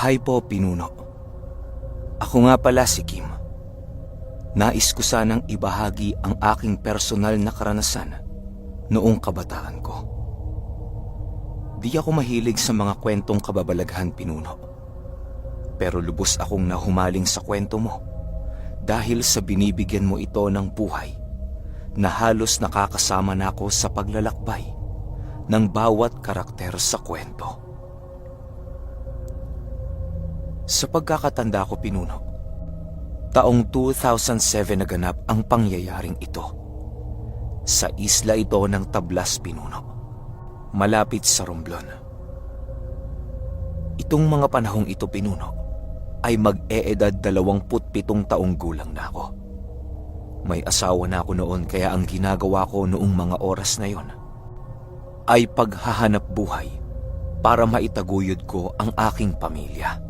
Hi po, Pinuno. Ako nga pala si Kim. Nais ko sanang ibahagi ang aking personal na karanasan noong kabataan ko. Di ako mahilig sa mga kwentong kababalaghan, Pinuno. Pero lubos akong nahumaling sa kwento mo dahil sa binibigyan mo ito ng buhay na halos nakakasama na ako sa paglalakbay ng bawat karakter sa kwento. Sa pagkakatanda ko, Pinuno, taong 2007 naganap ang pangyayaring ito. Sa isla ito ng Tablas, Pinuno, malapit sa Romblon. Itong mga panahong ito, Pinuno, ay mag-eedad 27 taong gulang na ako. May asawa na ako noon, kaya ang ginagawa ko noong mga oras na yon ay paghahanap buhay para maitaguyod ko ang aking pamilya.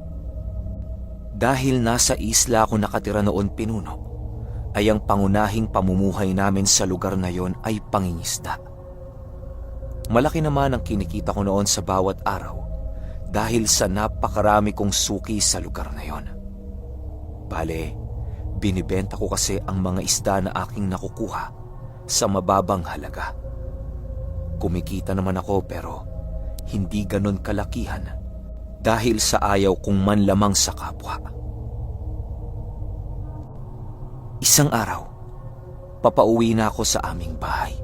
Dahil nasa isla ako nakatira noon, Pinuno, ay ang pangunahing pamumuhay namin sa lugar na yon ay pangingisda. Malaki naman ang kinikita ko noon sa bawat araw dahil sa napakarami kong suki sa lugar na yon. Bale, binibenta ko kasi ang mga isda na aking nakukuha sa mababang halaga. Kumikita naman ako pero hindi ganon kalakihan dahil sa ayaw kong manlamang sa kapwa. Isang araw, papauwi na ako sa aming bahay.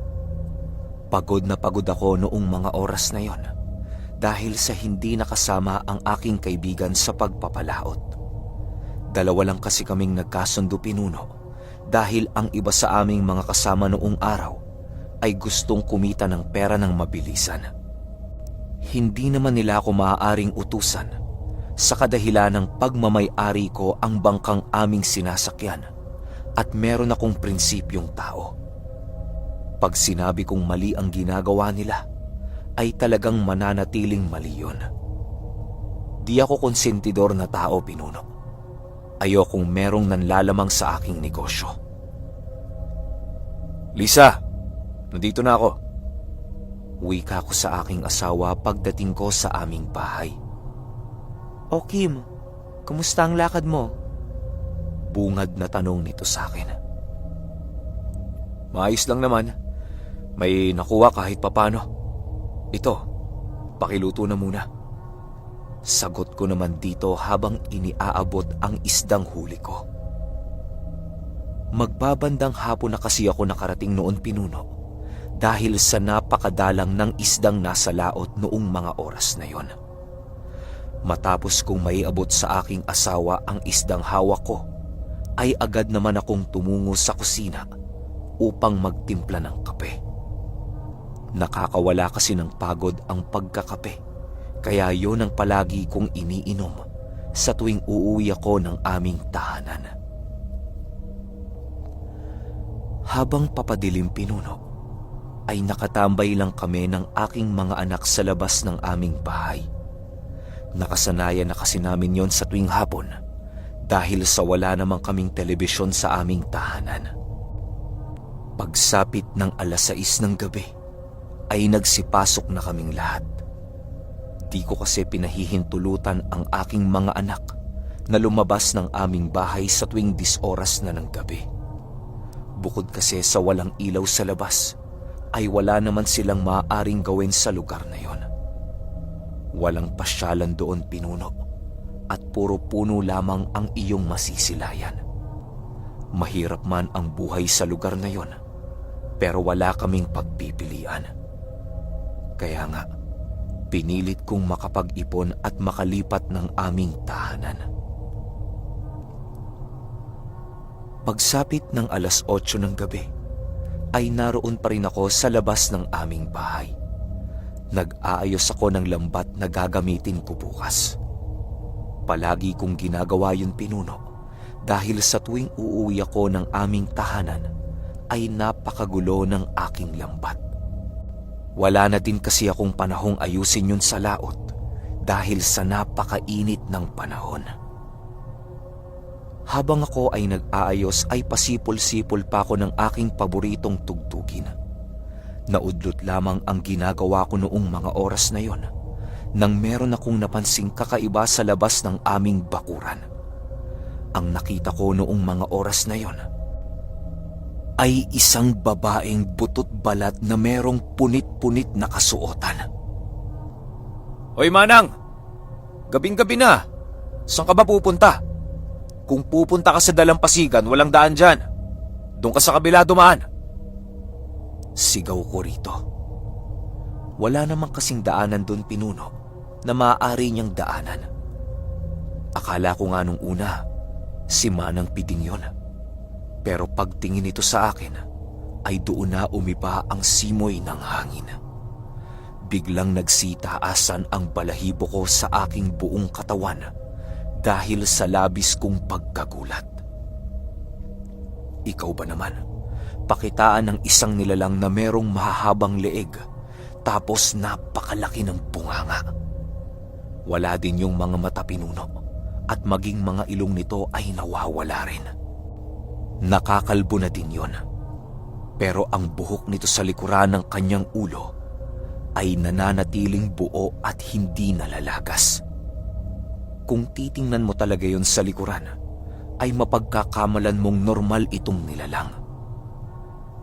Pagod na pagod ako noong mga oras na yon dahil sa hindi nakasama ang aking kaibigan sa pagpapalaot. Dalawa lang kasi kaming nagkasundo, Pinuno, dahil ang iba sa aming mga kasama noong araw ay gustong kumita ng pera ng mabilisan. Hindi naman nila ako maaaring utusan sa kadahilan ng pagmamay-ari ko ang bangkang aming sinasakyan at meron akong prinsipyong tao. Pag sinabi kong mali ang ginagawa nila, ay talagang mananatiling mali yun. Di ako konsentidor na tao, Pinuno. Ayokong merong nanlalamang sa aking negosyo. Lisa, nandito na ako. Wika ko sa aking asawa pagdating ko sa aming bahay. O Kim, kumusta ang lakad mo? Bungad na tanong nito sa akin. Maayos lang naman. May nakuha kahit papano. Ito, pakiluto na muna. Sagot ko naman dito habang iniaabot ang isdang huli ko. Magbabandang hapon na kasi ako nakarating noon, Pinuno, dahil sa napakadalang ng isdang nasa laot noong mga oras na yon. Matapos kong maiabot sa aking asawa ang isdang hawak ko, ay agad naman akong tumungo sa kusina upang magtimpla ng kape. Nakakawala kasi ng pagod ang pagkakape, kaya yon ang palagi kong iniinom sa tuwing uuwi ako ng aming tahanan. Habang papadilim, Pinuno, ay nakatambay lang kami ng aking mga anak sa labas ng aming bahay. Nakasanayan na kasi namin yon sa tuwing hapon dahil sa wala namang kaming telebisyon sa aming tahanan. Pagsapit ng 6:00 ng gabi ay nagsipasok na kaming lahat. Di ko kasi pinahihintulutan ang aking mga anak na lumabas ng aming bahay sa tuwing 10 oras na ng gabi. Bukod kasi sa walang ilaw sa labas, ay wala naman silang maaaring gawin sa lugar na yon. Walang pasyalan doon, Pinuno, at puro puno lamang ang iyong masisilayan. Mahirap man ang buhay sa lugar na yon, pero wala kaming pagpipilian. Kaya nga, pinilit kong makapag-ipon at makalipat ng aming tahanan. Pagsapit ng 8:00 ng gabi, ay naroon pa rin ako sa labas ng aming bahay. Nag-aayos ako ng lambat na gagamitin ko bukas. Palagi kong ginagawa yun, Pinuno, dahil sa tuwing uuwi ako ng aming tahanan ay napakagulo ng aking lambat. Wala na din kasi akong panahong ayusin yun sa laot dahil sa napakainit ng panahon. Habang ako ay nag-aayos ay pasipol-sipol pa ako ng aking paboritong tugtugin. Naudlot lamang ang ginagawa ko noong mga oras na yon nang meron akong napansing kakaiba sa labas ng aming bakuran. Ang nakita ko noong mga oras na yon ay isang babaeng butot balat na merong punit-punit na kasuotan. "Hoy Manang! Gabing-gabi na! Saan ka ba pupunta? Kung pupunta ka sa dalampasigan, walang daan dyan. Doon ka sa kabila dumaan." Sigaw ko rito. Wala namang kasing daanan doon, Pinuno, na maaari niyang daanan. Akala ko nga nung una, si Manang Piding yon. Pero pagtingin nito sa akin, ay doon na umiba ang simoy ng hangin. Biglang nagsitaasan ang balahibo ko sa aking buong katawan dahil sa labis kong pagkagulat. Ikaw ba naman, pakitaan ng isang nilalang na merong mahahabang leeg tapos napakalaki ng bunganga. Wala din yung mga mata, Pinuno, at maging mga ilong nito ay nawawala rin. Nakakalbo na din yun. Pero ang buhok nito sa likuran ng kanyang ulo ay nananatiling buo at hindi nalalagas. Kung titingnan mo talaga yun sa likuran, ay mapagkakamalan mong normal itong nilalang.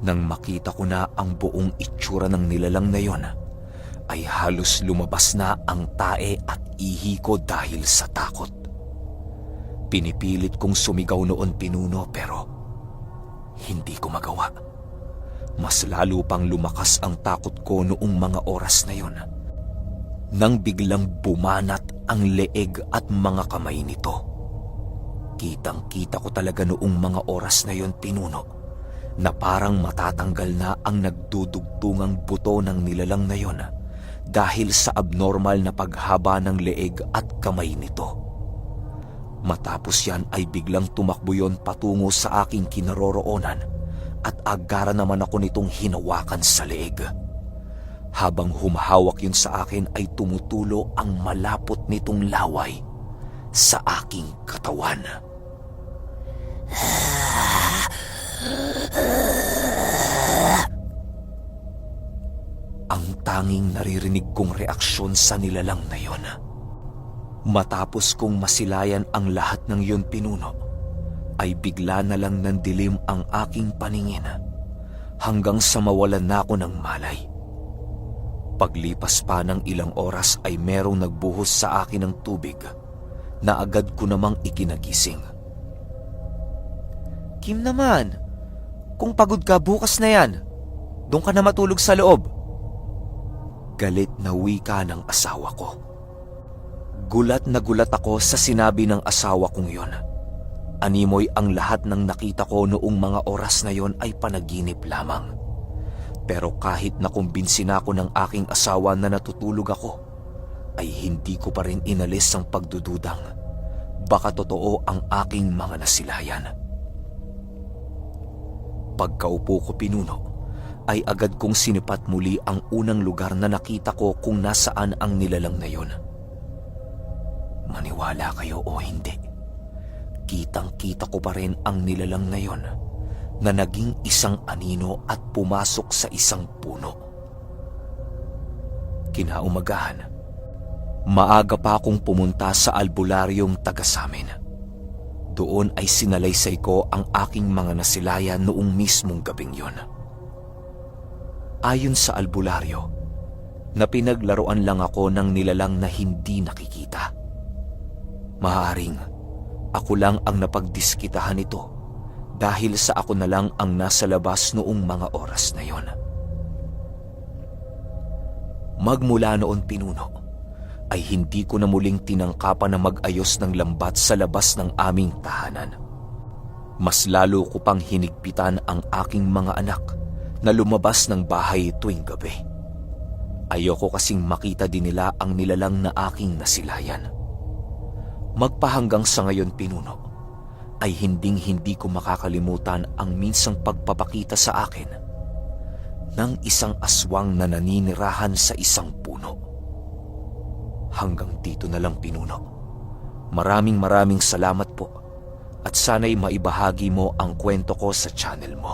Nang makita ko na ang buong itsura ng nilalang na yon, ay halos lumabas na ang tae at ihi ko dahil sa takot. Pinipilit kong sumigaw noon, Pinuno, pero hindi ko magawa. Mas lalo pang lumakas ang takot ko noong mga oras na yon, nang biglang bumanat ang leeg at mga kamay nito. Kitang-kita ko talaga noong mga oras na yon, Pinuno, na parang matatanggal na ang nagdudugtungang buto ng nilalang na yon dahil sa abnormal na paghaba ng leeg at kamay nito. Matapos yan ay biglang tumakbo yon patungo sa aking kinaroroonan at agara naman ako nitong hinawakan sa leeg. Habang humahawak yun sa akin ay tumutulo ang malapot nitong laway sa aking katawan. Ang tanging naririnig kong reaksyon sa nilalang na yon. Matapos kong masilayan ang lahat ng yun, Pinuno, ay bigla na lang nandilim ang aking paningin hanggang sa mawalan na ako ng malay. Paglipas pa ng ilang oras ay merong nagbuhos sa akin ng tubig na agad ko namang ikinagising. "Kim naman, kung pagod ka bukas na yan, doon ka na matulog sa loob." Galit na wika ng asawa ko. Gulat na gulat ako sa sinabi ng asawa kong yon. Animoy ang lahat ng nakita ko noong mga oras na yon ay panaginip lamang. Pero kahit nakumbinsi na ako ng aking asawa na natutulog ako, ay hindi ko pa rin inalis ang pagdududang baka totoo ang aking mga nasilayan. Pagkaupo ko, Pinuno, ay agad kong sinipat muli ang unang lugar na nakita ko kung nasaan ang nilalang na yon. Maniwala kayo o hindi, kitang-kita ko pa rin ang nilalang na yon na naging isang anino at pumasok sa isang puno. Kinaumagahan, maaga pa akong pumunta sa albularyong taga-samin. Doon ay sinalaysay ko ang aking mga nasilayan noong mismong gabing yon. Ayon sa albularyo, na pinaglaruan lang ako ng nilalang na hindi nakikita. Maaaring ako lang ang napagdiskitahan nito dahil sa ako na lang ang nasa labas noong mga oras na yon. Magmula noon, Pinuno, ay hindi ko na muling tinangkapan na mag-ayos ng lambat sa labas ng aming tahanan. Mas lalo ko pang hinigpitan ang aking mga anak na lumabas ng bahay tuwing gabi. Ayoko kasing makita din nila ang nilalang na aking nasilayan. Magpahanggang sa ngayon, Pinuno, ay hinding-hindi ko makakalimutan ang minsang pagpapakita sa akin ng isang aswang na naninirahan sa isang puno. Hanggang dito na lang, Pinuno. Maraming salamat po at sana'y maibahagi mo ang kwento ko sa channel mo.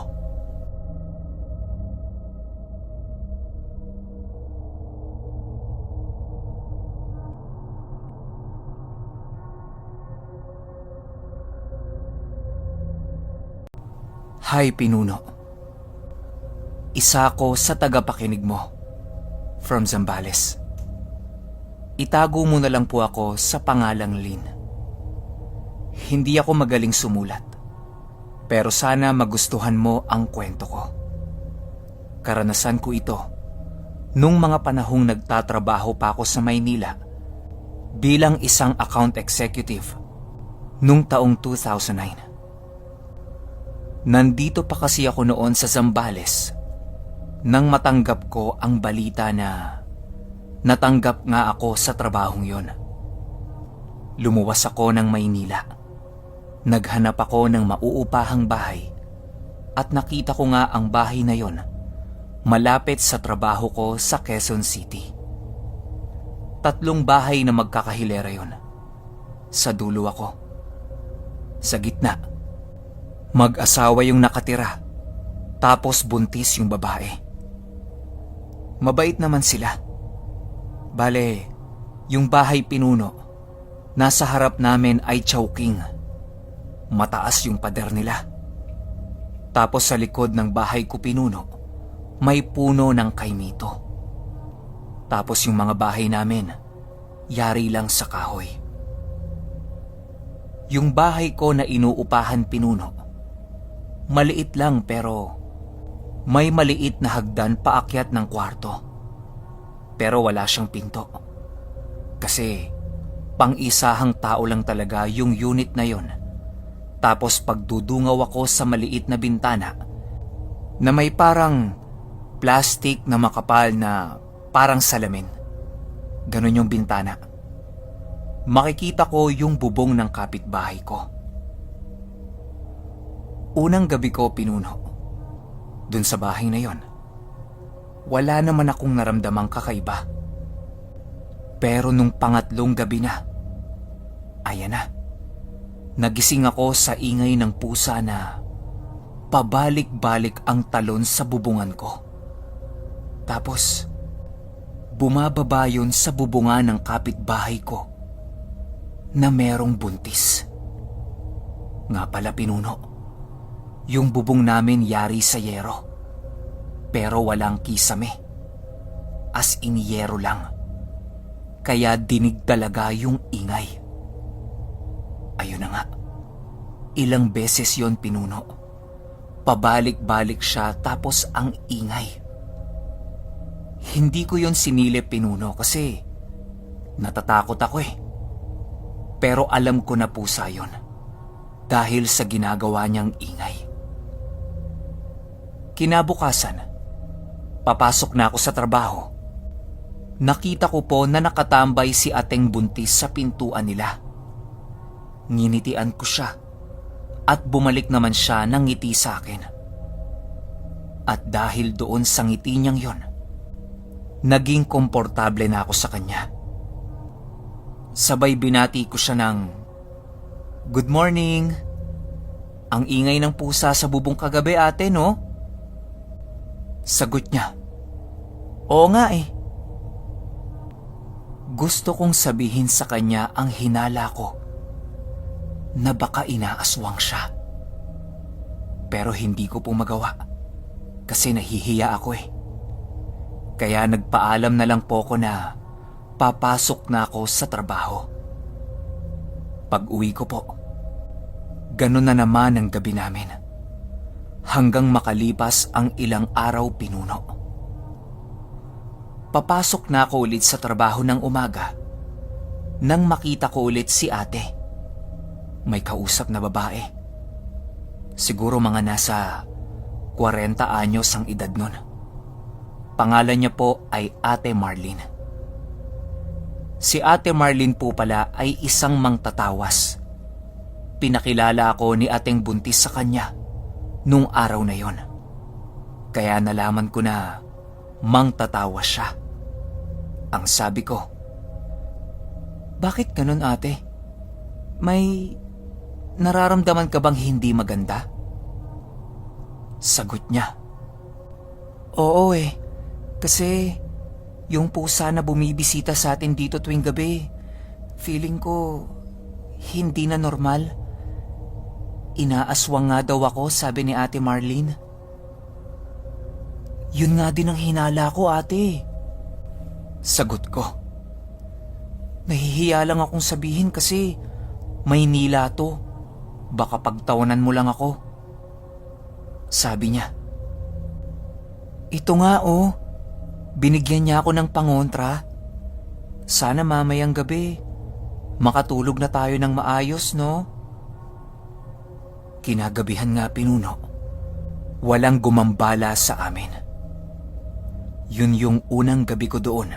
Hi, Pinuno. Isa ako sa tagapakinig mo. From Zambales. Itago mo na lang po ako sa pangalang Lynn. Hindi ako magaling sumulat. Pero sana magustuhan mo ang kwento ko. Karanasan ko ito nung mga panahong nagtatrabaho pa ako sa Maynila bilang isang account executive nung taong 2009. Nandito pa kasi ako noon sa Zambales nang matanggap ko ang balita na natanggap nga ako sa trabahong yon. Lumuwas ako ng Maynila. Naghanap ako ng mauupahang bahay at nakita ko nga ang bahay na yon malapit sa trabaho ko sa Quezon City. 3 bahay na magkakahilera yon. Sa dulo ako. Sa gitna. Mag-asawa yung nakatira. Tapos buntis yung babae. Mabait naman sila. Bale, yung bahay Pinuno, nasa harap namin ay Chowking. Mataas yung pader nila. Tapos sa likod ng bahay ko Pinuno, may puno ng kaimito. Tapos yung mga bahay namin, yari lang sa kahoy. Yung bahay ko na inuupahan Pinuno, maliit lang pero may maliit na hagdan paakyat ng kwarto. Pero wala siyang pinto. Kasi pang-isahang tao lang talaga yung unit na yon. Tapos pagdudungaw ako sa maliit na bintana na may parang plastic na makapal na parang salamin. Ganon yung bintana. Makikita ko yung bubong ng kapitbahay ko. Unang gabi ko Pinuno, dun sa bahay na yon, wala naman akong naramdamang kakaiba. Pero nung pangatlong gabi na, ayan na. Nagising ako sa ingay ng pusa na pabalik-balik ang talon sa bubungan ko. Tapos, bumababa yun sa bubungan ng kapitbahay ko na merong buntis. Nga pala Pinuno, yung bubong namin yari sa yero. Pero walang kisame. As in yero lang. Kaya dinig talaga yung ingay. Ayun na nga. Ilang beses yon Pinuno. Pabalik-balik siya tapos ang ingay. Hindi ko yon sinilip Pinuno kasi natatakot ako eh. Pero alam ko na pusa yon dahil sa ginagawa niyang ingay. Kinabukasan, papasok na ako sa trabaho. Nakita ko po na nakatambay si Ateng buntis sa pintuan nila. Nginitian ko siya at bumalik naman siya ng ngiti sa akin. At dahil doon sa ngiti niyang yon, naging komportable na ako sa kanya. Sabay binati ko siya ng, "Good morning. Ang ingay ng pusa sa bubong kagabi ate, no?" Sagot niya, "Oo nga eh." Gusto kong sabihin sa kanya ang hinala ko na baka inaaswang siya. Pero hindi ko po magawa kasi nahihiya ako eh. Kaya nagpaalam na lang po ko na papasok na ako sa trabaho. Pag-uwi ko po, ganun na naman ang gabi namin. Hanggang makalipas ang ilang araw Pinuno. Papasok na ako ulit sa trabaho ng umaga nang makita ko ulit si ate. May kausap na babae. Siguro mga nasa 40 anyos ang edad nun. Pangalan niya po ay Ate Marlene. Si Ate Marlene po pala ay isang mangtatawas. Pinakilala ako ni Ateng buntis sa kanya nung araw na yon. Kaya nalaman ko na mangtatawas siya. Ang sabi ko, "Bakit ganun ate? May nararamdaman ka bang hindi maganda?" Sagot niya, "Oo eh, kasi yung pusa na bumibisita sa atin dito tuwing gabi, feeling ko hindi na normal. Inaaswang nga daw ako, sabi ni Ate Marlene. Yun nga din ang hinala ko, ate. Sagot ko. Nahihiya lang akong sabihin kasi Maynila to. Baka pagtawanan mo lang ako. Sabi niya. Ito nga oh, binigyan niya ako ng pangontra. Sana mamayang gabi, makatulog na tayo ng maayos, no? Kinagabihan nga, Pinuno. Walang gumambala sa amin. Yun yung unang gabi ko doon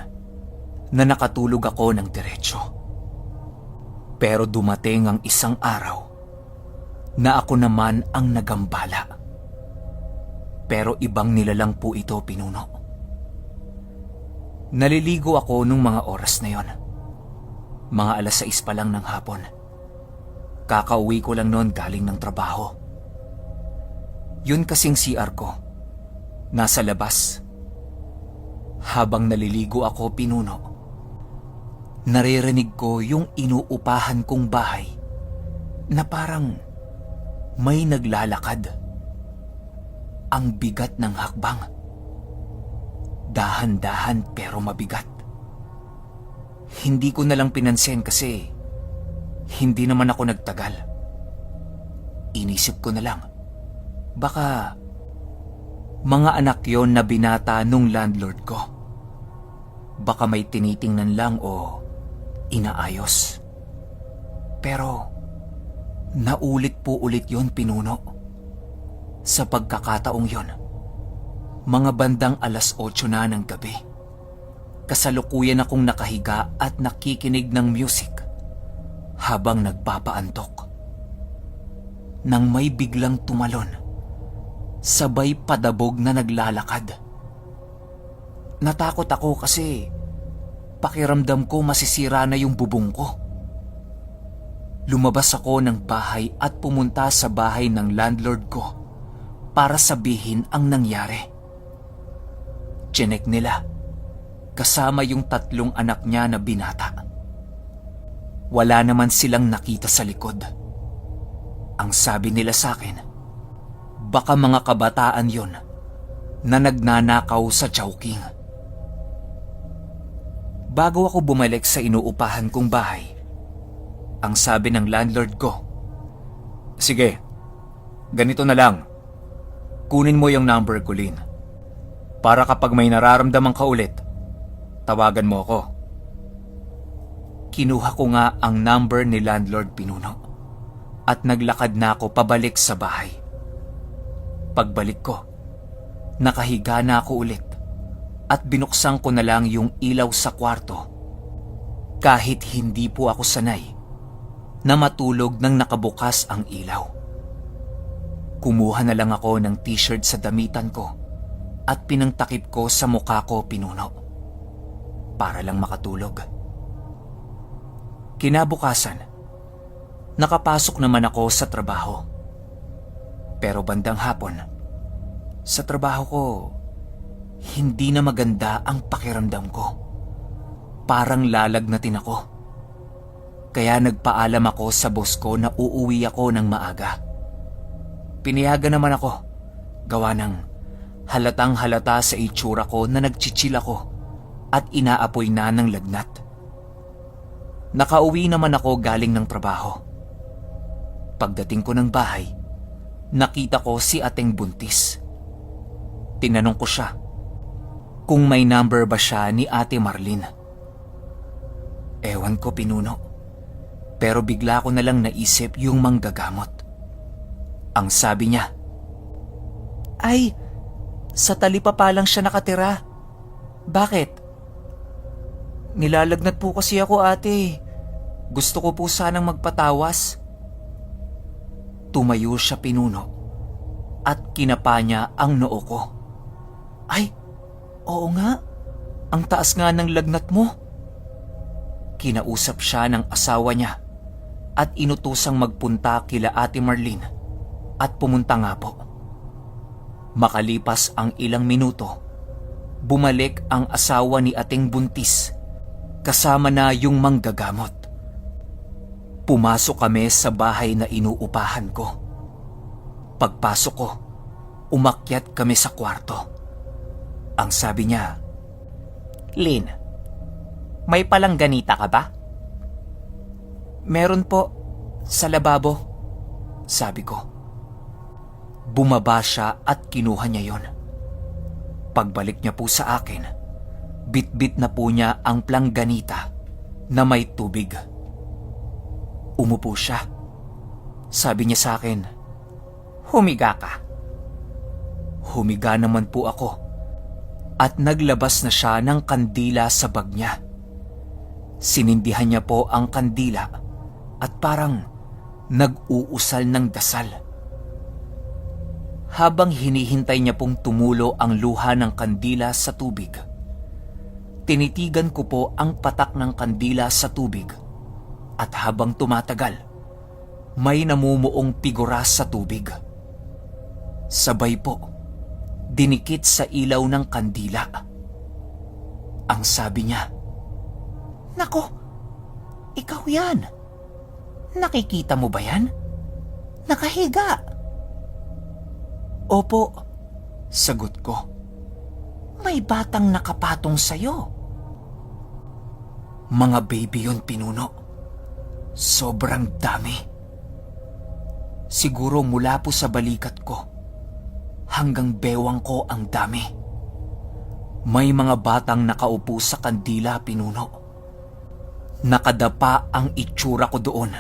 na nakatulog ako ng diretsyo. Pero dumating ang isang araw na ako naman ang nagambala. Pero ibang nilalang po ito, Pinuno. Naliligo ako nung mga oras na yon. Mga 6:00 pa lang ng hapon. Kakauwi ko lang noon galing ng trabaho. Yun kasing CR ko. Nasa labas. Habang naliligo ako, Pinuno, naririnig ko yung inuupahan kong bahay na parang may naglalakad. Ang bigat ng hakbang. Dahan-dahan pero mabigat. Hindi ko na lang pinansin kasi hindi naman ako nagtagal. Inisip ko na lang, baka mga anak yon na binata nung landlord ko. Baka may tinitingnan lang o inaayos. Pero naulit po ulit yon, Pinuno. Sa pagkakataong yon, mga bandang 8:00 na ng gabi. Kasalukuyan akong nakahiga at nakikinig ng music habang nagpapaantok. Nang may biglang tumalon, sabay padabog na naglalakad. Natakot ako kasi pakiramdam ko masisira na yung bubong ko. Lumabas ako ng bahay at pumunta sa bahay ng landlord ko para sabihin ang nangyari. Chinek nila, kasama yung 3 anak niya na binata. Wala naman silang nakita sa likod. Ang sabi nila sa akin, baka mga kabataan yon na nagnanakaw sa Chowking. Bago ako bumalik sa inuupahan kong bahay, ang sabi ng landlord ko, sige, ganito na lang. Kunin mo yung number ko, Lynn. Para kapag may nararamdaman ka ulit, tawagan mo ako. Kinuha ko nga ang number ni landlord, Pinuno, at naglakad na ako pabalik sa bahay. Pagbalik ko, nakahiga na ako ulit at binuksan ko na lang yung ilaw sa kwarto kahit hindi po ako sanay na matulog nang nakabukas ang ilaw. Kumuha na lang ako ng t-shirt sa damitan ko at pinangtakip ko sa mukha ko, Pinuno, para lang makatulog. Kinabukasan, nakapasok naman ako sa trabaho. Pero bandang hapon, sa trabaho ko, hindi na maganda ang pakiramdam ko. Parang lalagnatin ako. Kaya nagpaalam ako sa boss ko na uuwi ako ng maaga. Pinayagan naman ako, gawa ng halatang halata sa itsura ko na nagchichil ako at inaapoy na ng lagnat. Nakauwi naman ako galing ng trabaho. Pagdating ko ng bahay, nakita ko si Ateng buntis. Tinanong ko siya kung may number ba siya ni Ate Marlene. Ewan ko, Pinuno, pero bigla ko na lang naisip yung manggagamot. Ang sabi niya, ay, sa Talipa pa lang siya nakatira. Bakit? Nilalagnat po kasi ako, ate. Gusto ko po sanang magpatawas. Tumayo siya, Pinuno, at kinapa niya ang noo ko. Ay, oo nga. Ang taas nga ng lagnat mo. Kinausap siya ng asawa niya at inutusang magpunta kila Ate Marlene at pumunta nga po. Makalipas ang ilang minuto, bumalik ang asawa ni Ateng buntis kasama na yung manggagamot. Pumasok kami sa bahay na inuupahan ko. Pagpasok ko, umakyat kami sa kwarto. Ang sabi niya, Lynn, may palangganita ka ba? "Meron po, sa lababo," sabi ko. Bumaba siya at kinuha niya yon. Pagbalik niya po sa akin, bitbit na po niya ang plangganita na may tubig. Umupo siya. Sabi niya sa akin, Humiga ka. humiga naman po ako at naglabas na siya ng kandila sa bag niya. Sinindihan niya po ang kandila at parang nag-uusal ng dasal. Habang hinihintay niya pong tumulo ang luha ng kandila sa tubig, tinitigan ko po ang patak ng kandila sa tubig at habang tumatagal, may namumuong figura sa tubig. Sabay po, dinikit sa ilaw ng kandila. Ang sabi niya, Nako, ikaw yan. Nakikita mo ba yan? Nakahiga. "Opo," sagot ko. May batang nakapatong sa'yo. Mga baby yun, Pinuno. Sobrang dami. Siguro mula po sa balikat ko hanggang bewang ko ang dami. May mga batang nakaupo sa kandila, Pinuno. Nakadapa ang itsura ko doon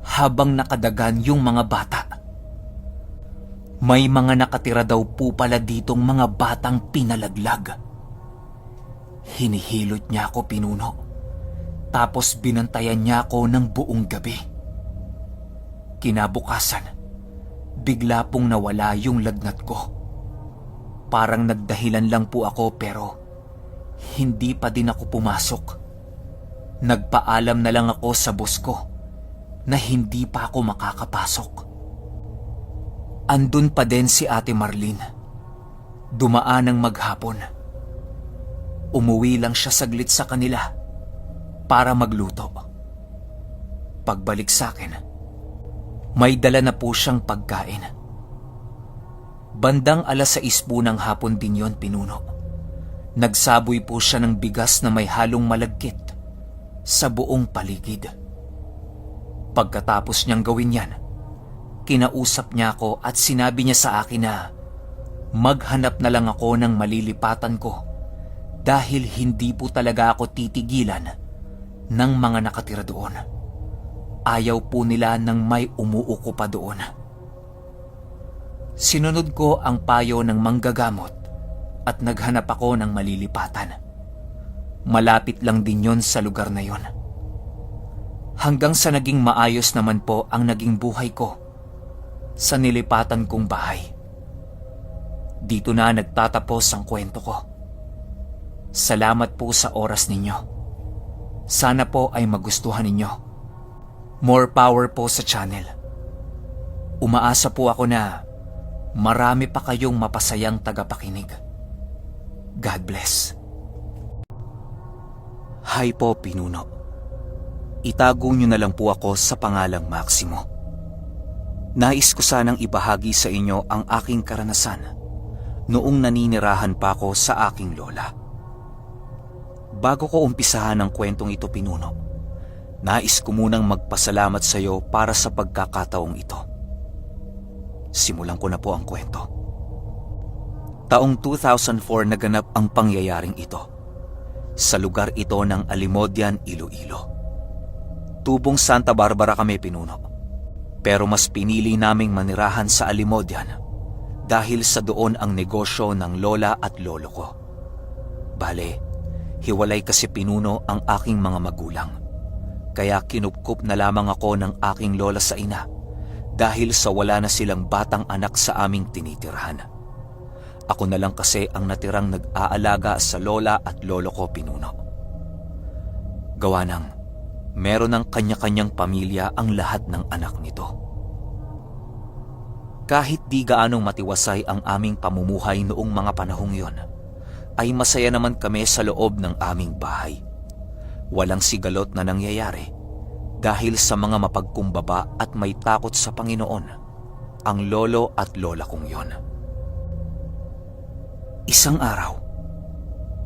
habang nakadagan yung mga bata. May mga nakatira daw po pala ditong mga batang pinalaglag. Hinihilot niya ako, Pinuno. Tapos binantayan niya ako ng buong gabi. Kinabukasan, bigla pong nawala yung lagnat ko. Parang nagdahilan lang po ako pero hindi pa din ako pumasok. Nagpaalam na lang ako sa boss ko na hindi pa ako makakapasok. Andun pa din si Ate Marlene. Dumaan ng maghapon. Umuwi lang siya saglit sa kanila para magluto. Pagbalik sa akin, may dala na po siyang pagkain. Bandang 6:00 po ng hapon din yon, Pinuno. Nagsaboy po siya ng bigas na may halong malagkit sa buong paligid. Pagkatapos niyang gawin yan, kinausap niya ako at sinabi niya sa akin na maghanap na lang ako ng malilipatan ko dahil hindi po talaga ako titigilan ng mga nakatira doon. Ayaw po nila ng may umuuko pa doon. Sinunod ko ang payo ng manggagamot at naghanap ako ng malilipatan. Malapit lang din yon sa lugar na yon. Hanggang sa naging maayos naman po ang naging buhay ko sa nilipatan kong bahay. Dito na nagtatapos ang kwento ko. Salamat po sa oras ninyo. Sana po ay magustuhan ninyo. More power po sa channel. Umaasa po ako na marami pa kayong mapasayang tagapakinig. God bless. Hi po, Pinuno. Itago niyo na lang po ako sa pangalang Maximo. Nais ko sanang ibahagi sa inyo ang aking karanasan noong naninirahan pa ako sa aking lola. Bago ko umpisahan ang kwentong ito, Pinuno, nais ko munang magpasalamat sa iyo para sa pagkakataong ito. Simulan ko na po ang kwento. Taong 2004 naganap ang pangyayaring ito. Sa lugar ito ng Alimodian, Iloilo. Tubong Santa Barbara kami, Pinuno. Pero mas pinili naming manirahan sa Alimodian dahil sa doon ang negosyo ng lola at lolo ko. Bale, hiwalay kasi, Pinuno, ang aking mga magulang. Kaya kinupkup na lamang ako ng aking lola sa ina dahil sa wala na silang batang anak sa aming tinitirahan. Ako na lang kasi ang natirang nag-aalaga sa lola at lolo ko, Pinuno. Gawa ng meron ng kanya-kanyang pamilya ang lahat ng anak nito. Kahit di gaanong matiwasay ang aming pamumuhay noong mga panahong yon, ay masaya naman kami sa loob ng aming bahay. Walang sigalot na nangyayari dahil sa mga mapagkumbaba at may takot sa Panginoon ang lolo at lola kong yon. Isang araw,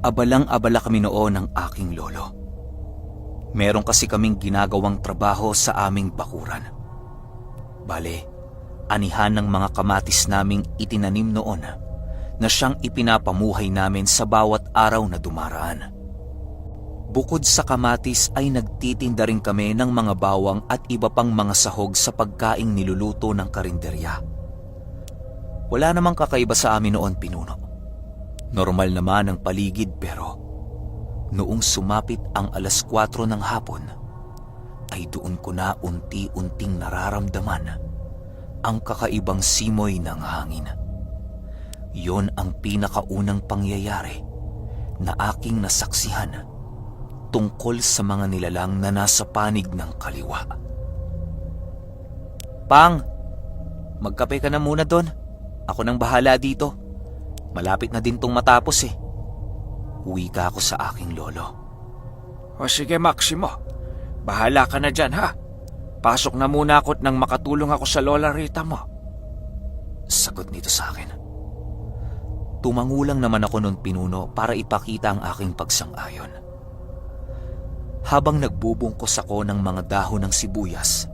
abalang-abala kami noon ng aking lolo. Meron kasi kaming ginagawang trabaho sa aming bakuran. Bale, anihan ng mga kamatis naming itinanim noon na siyang ipinapamuhay namin sa bawat araw na dumaraan. Bukod sa kamatis ay nagtitinda rin kami ng mga bawang at iba pang mga sahog sa pagkaing niluluto ng karinderya. Wala namang kakaiba sa amin noon, Pinuno. Normal naman ang paligid pero noong sumapit ang 4:00 ng hapon ay doon ko na unti-unting nararamdaman ang kakaibang simoy ng hangin. Yon ang pinakaunang pangyayari na aking nasaksihan tungkol sa mga nilalang na nasa panig ng kaliwa. Pang, magkape ka na muna doon. Ako nang bahala dito. Malapit na din tong matapos eh. Wika ako sa aking lolo. O sige Maximo, bahala ka na dyan ha. Pasok na muna ako't nang makatulong ako sa lola Rita mo. Sagot nito sa akin. Tumangulang naman ako noon, Pinuno, para ipakita ang aking pagsang-ayon. Habang nagbubungkos ako ng mga dahon ng sibuyas,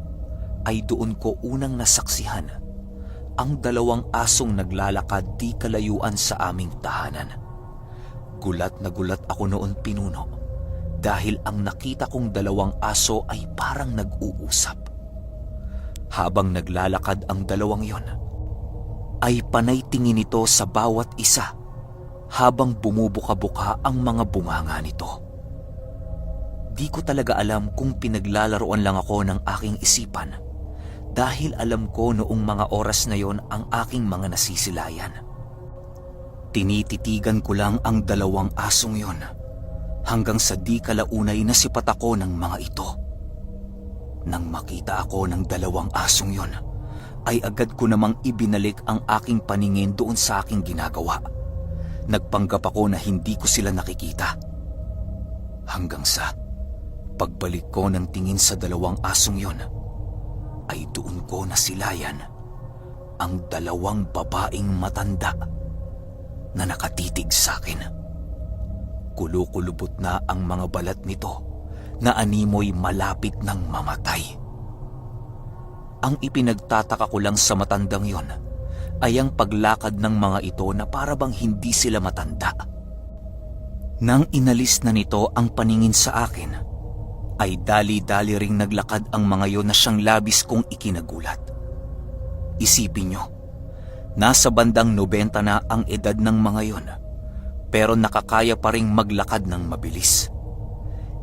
ay doon ko unang nasaksihan ang 2 asong naglalakad di kalayuan sa aming tahanan. Gulat na gulat ako noon, Pinuno, dahil ang nakita kong 2 aso ay parang nag-uusap. Habang naglalakad ang 2 yon, ay panay tingin ito sa bawat isa habang bumubuka-buka ang mga bunganga nito. Di ko talaga alam kung pinaglalaroan lang ako ng aking isipan dahil alam ko noong mga oras na yon ang aking mga nasisilayan. Tinititigan ko lang ang 2 asong yon hanggang sa di kalaunay na sipat ako ng mga ito. Nang makita ako ng 2 asong yon, ay agad ko namang ibinalik ang aking paningin doon sa aking ginagawa. Nagpanggap ako na hindi ko sila nakikita. Hanggang sa pagbalik ko ng tingin sa 2 asong yon, ay doon ko nasilayan ang 2 babaeng matanda na nakatitig sa akin. Kulukulubot na ang mga balat nito na animoy malapit ng mamatay. Ang ipinagtataka ko lang sa matandang yon ay ang paglakad ng mga ito na para bang hindi sila matanda. Nang inalis na nito ang paningin sa akin, ay dali-dali ring naglakad ang mga yon na siyang labis kong ikinagulat. Isipin nyo, nasa bandang 90 na ang edad ng mga yon, pero nakakaya pa ring maglakad ng mabilis.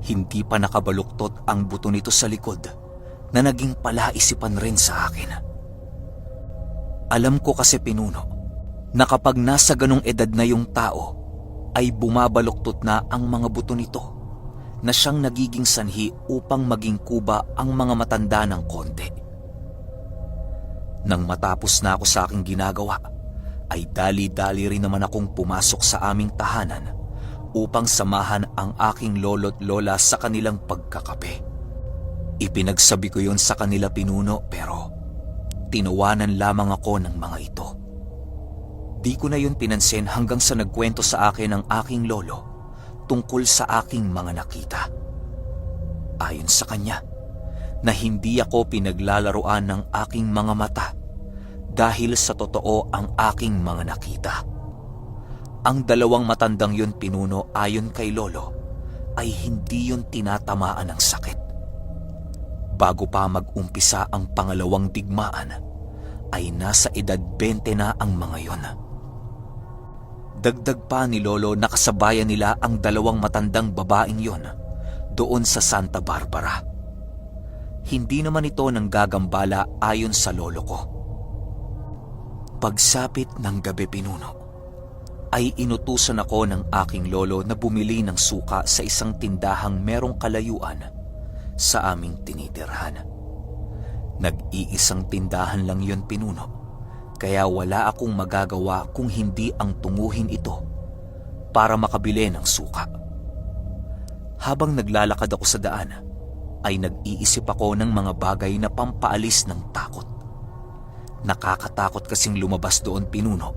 Hindi pa nakabaluktot ang buto nito sa likod na naging palaisipan rin sa akin. Alam ko kasi, Pinuno, na kapag nasa ganong edad na yung tao, ay bumabaluktot na ang mga buto nito na siyang nagiging sanhi upang maging kuba ang mga matanda ng konti. Nang matapos na ako sa aking ginagawa, ay dali-dali rin naman akong pumasok sa aming tahanan upang samahan ang aking lolo't lola sa kanilang pagkakape. Ipinagsabi ko yon sa kanila, Pinuno, pero tinawanan lamang ako ng mga ito. Di ko na yun pinansin hanggang sa nagkwento sa akin ang aking lolo tungkol sa aking mga nakita. Ayon sa kanya, na hindi ako pinaglalaroan ng aking mga mata dahil sa totoo ang aking mga nakita. Ang 2 matandang yun, Pinuno, ayon kay lolo, ay hindi yun tinatamaan ng sakit. Bago pa mag-umpisa ang pangalawang digmaan, ay nasa edad 20 na ang mga yon. Dagdag pa ni lolo, nakasabayan nila ang 2 matandang babaeng yon doon sa Santa Barbara. Hindi naman ito nanggagambala ayon sa lolo ko. Pagsapit ng gabi, Pinuno, ay inutusan ako ng aking lolo na bumili ng suka sa isang tindahang merong kalayuan sa aming tinitirhan. Nag-iisang tindahan lang yon, Pinuno, kaya wala akong magagawa kung hindi ang tunguhin ito para makabili ng suka. Habang naglalakad ako sa daan, ay nag-iisip ako ng mga bagay na pampaalis ng takot. Nakakatakot kasing lumabas doon, Pinuno,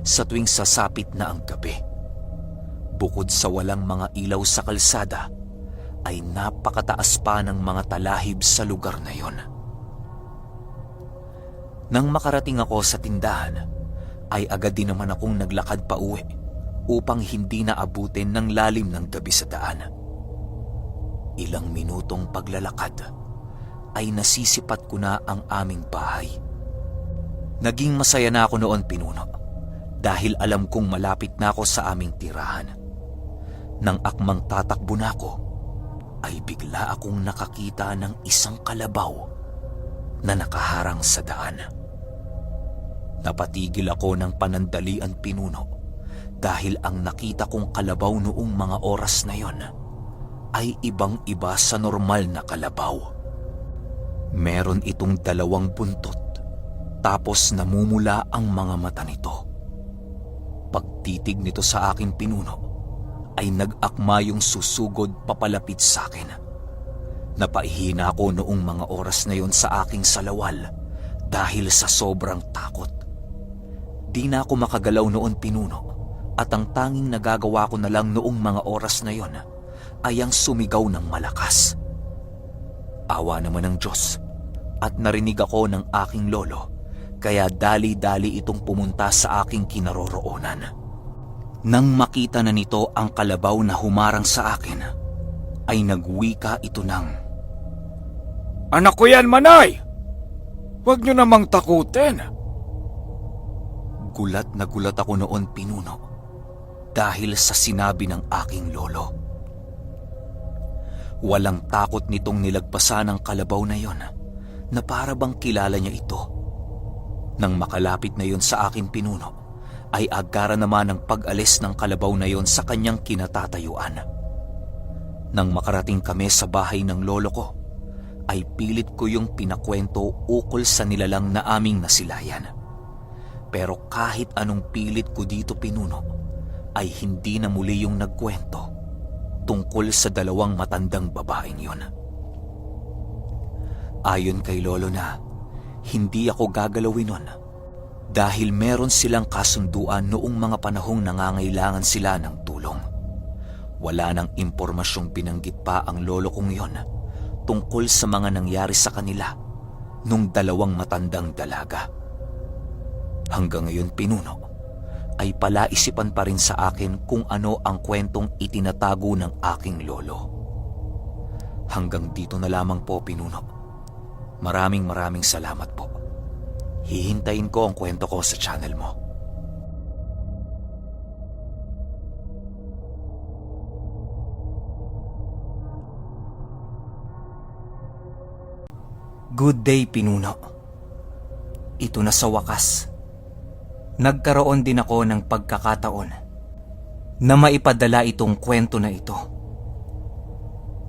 sa tuwing sasapit na ang gabi. Bukod sa walang mga ilaw sa kalsada, ay napakataas pa ng mga talahib sa lugar na yon. Nang makarating ako sa tindahan, ay agad din naman akong naglakad pa uwi upang hindi na abutin ng lalim ng gabi sa daan. Ilang minutong paglalakad ay nasisipat ko na ang aming bahay. Naging masaya na ako noon, Pinuno, dahil alam kong malapit na ako sa aming tirahan. Nang akmang tatakbo na ako, ay bigla akong nakakita ng isang kalabaw na nakaharang sa daan. Napatigil ako ng panandalian, Pinuno, dahil ang nakita kong kalabaw noong mga oras na yon ay ibang-iba sa normal na kalabaw. Meron itong 2 buntot, tapos namumula ang mga mata nito. Pagtitig nito sa akin, Pinuno, ay nag-akma yung susugod papalapit sa akin. Napaihina ako noong mga oras na yon sa aking salawal dahil sa sobrang takot. Di na ako makagalaw noon, Pinuno, at ang tanging nagagawa ko na lang noong mga oras na yon ay ang sumigaw ng malakas. Awa naman ng Diyos at narinig ako ng aking lolo, kaya dali-dali itong pumunta sa aking kinaroroonan. Nang makita na nito ang kalabaw na humarang sa akin, ay nagwika ito ng, Anak ko yan, Manay! Huwag niyo namang takutin. Gulat na gulat ako noon, Pinuno, dahil sa sinabi ng aking lolo. Walang takot nitong nilagpasan ng kalabaw na yon, na para bang kilala niya ito. Nang makalapit na yon sa akin, Pinuno, ay agara naman ang pag-alis ng kalabaw na yon sa kanyang kinatatayuan. Nang makarating kami sa bahay ng lolo ko, ay pilit ko yung pinakwento ukol sa nilalang na aming nasilayan. Pero kahit anong pilit ko dito, Pinuno, ay hindi na muli yung nagkwento tungkol sa 2 matandang babaeng yon. Ayon kay lolo na hindi ako gagalawin nun dahil meron silang kasunduan noong mga panahong nangangailangan sila ng tulong. Wala nang impormasyong binanggit pa ang lolo kong yon tungkol sa mga nangyari sa kanila nung 2 matandang dalaga. Hanggang ngayon, Pinuno, ay palaisipan pa rin sa akin kung ano ang kwentong itinatago ng aking lolo. Hanggang dito na lamang po, Pinuno. Maraming salamat po. Hihintayin ko ang kwento ko sa channel mo. Good day, Pinuno. Ito na sa wakas. Nagkaroon din ako ng pagkakataon na maipadala itong kwento na ito.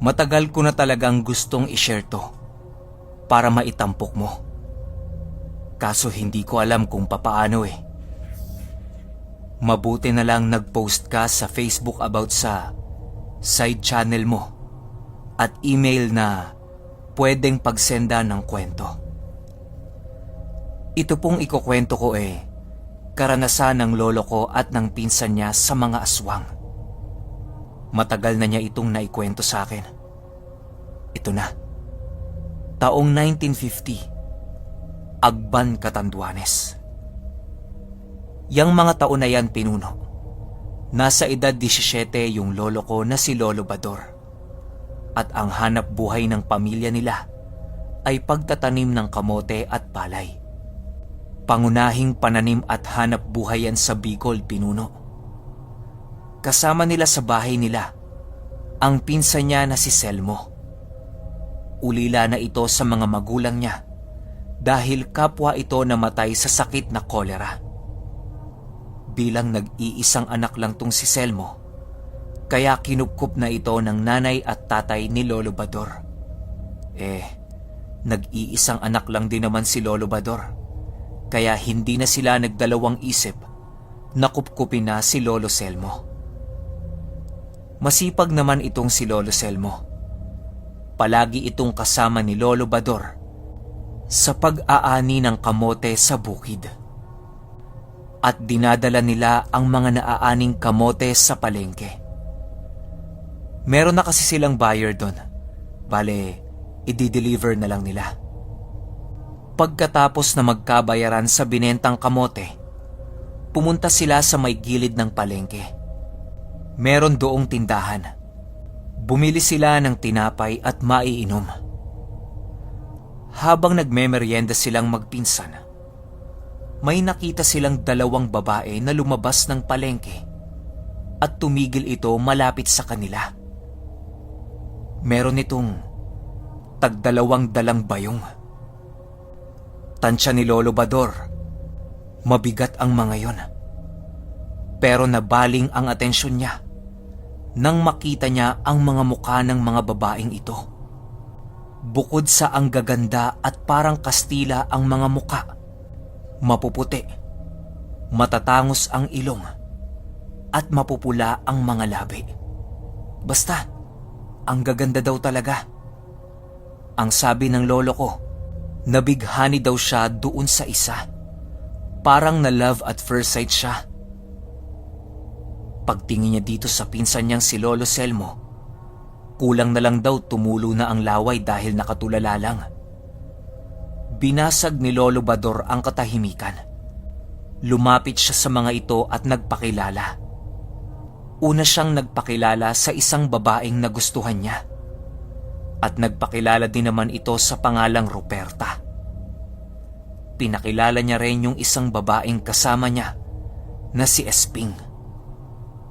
Matagal ko na talagang gustong i-share to para maitampok mo. Kaso hindi ko alam kung papaano eh. Mabuti na lang nag-post ka sa Facebook about sa side channel mo at email na pwedeng pagsenda ng kwento. Ito pong ikukwento ko karanasan ng lolo ko at ng pinsan niya sa mga aswang. Matagal na niya itong naikwento sa akin. Ito na. Taong 1950, Agban, Catanduanes. Yang mga taon na yan, Pinuno, nasa edad 17 yung lolo ko na si Lolo Bador. At ang hanap buhay ng pamilya nila ay pagtatanim ng kamote at palay. Pangunahing pananim at hanap buhay yan sa Bicol, Pinuno. Kasama nila sa bahay nila ang pinsan niya na si Selmo. Ulila na ito sa mga magulang niya dahil kapwa ito namatay sa sakit na kolera. Bilang nag-iisang anak lang tong si Selmo, kaya kinupkup na ito ng nanay at tatay ni Lolo Bador. Nag-iisang anak lang din naman si Lolo Bador. Kaya hindi na sila nagdalawang isip na kupkupin na si Lolo Selmo. Masipag naman itong si Lolo Selmo. Palagi itong kasama ni Lolo Bador sa pag-aani ng kamote sa bukid. At dinadala nila ang mga naaaning kamote sa palengke. Meron na kasi silang buyer doon. Bale, i-deliver na lang nila. Pagkatapos na magkabayaran sa binentang kamote, pumunta sila sa may gilid ng palengke. Meron doong tindahan. Bumili sila ng tinapay at maiinom. Habang nagmemeryenda silang magpinsan, may nakita silang dalawang babae na lumabas ng palengke at tumigil ito malapit sa kanila. Meron itong tagdalawang dalang bayong. Tansya ni Lolo Bador, mabigat ang mga yon. Pero nabaling ang atensyon niya nang makita niya ang mga mukha ng mga babaeng ito. Bukod sa ang gaganda at parang Kastila ang mga muka, mapuputi, matatangos ang ilong, at mapupula ang mga labi. Basta, ang gaganda daw talaga. Ang sabi ng lolo ko, nabighani daw siya doon sa isa. Parang na love at first sight siya. Pagtingin niya dito sa pinsan niyang si Lolo Selmo, kulang na lang daw tumulo na ang laway dahil nakatulala lang. Binasag ni Lolo Bador ang katahimikan. Lumapit siya sa mga ito at nagpakilala. Una siyang nagpakilala sa isang babaeng nagustuhan niya. At nagpakilala din naman ito sa pangalang Ruperta. Pinakilala niya rin yung isang babaeng kasama niya na si Esping.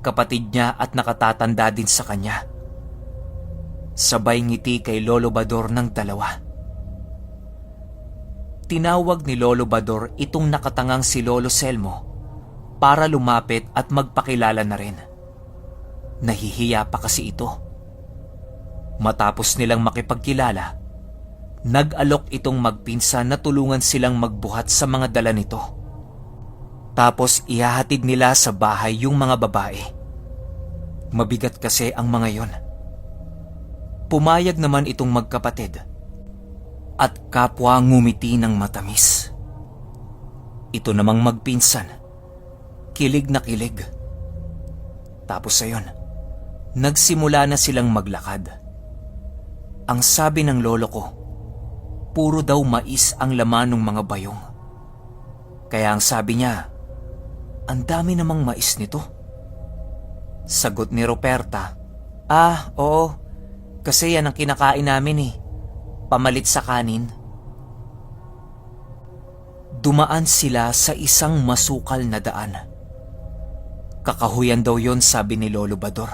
Kapatid niya at nakatatanda din sa kanya. Sabay ngiti kay Lolo Bador ng dalawa. Tinawag ni Lolo Bador itong nakatangang si Lolo Selmo para lumapit at magpakilala na rin. Nahihiya pa kasi ito. Matapos nilang makipagkilala, nag-alok itong magpinsan na tulungan silang magbuhat sa mga dala nito. Tapos ihahatid nila sa bahay yung mga babae. Mabigat kasi ang mga yon. Pumayag naman itong magkapatid at kapwa ngumiti ng matamis. Ito namang magpinsan, kilig na kilig. Tapos ayon, nagsimula na silang maglakad. Ang sabi ng lolo ko, puro daw mais ang laman ng mga bayong. Kaya ang sabi niya, ang dami namang mais nito. Sagot ni Ruperta, oo, kasi yan ang kinakain namin eh. Pamalit sa kanin. Dumaan sila sa isang masukal na daan. Kakahuyan daw yon, sabi ni Lolo Bador.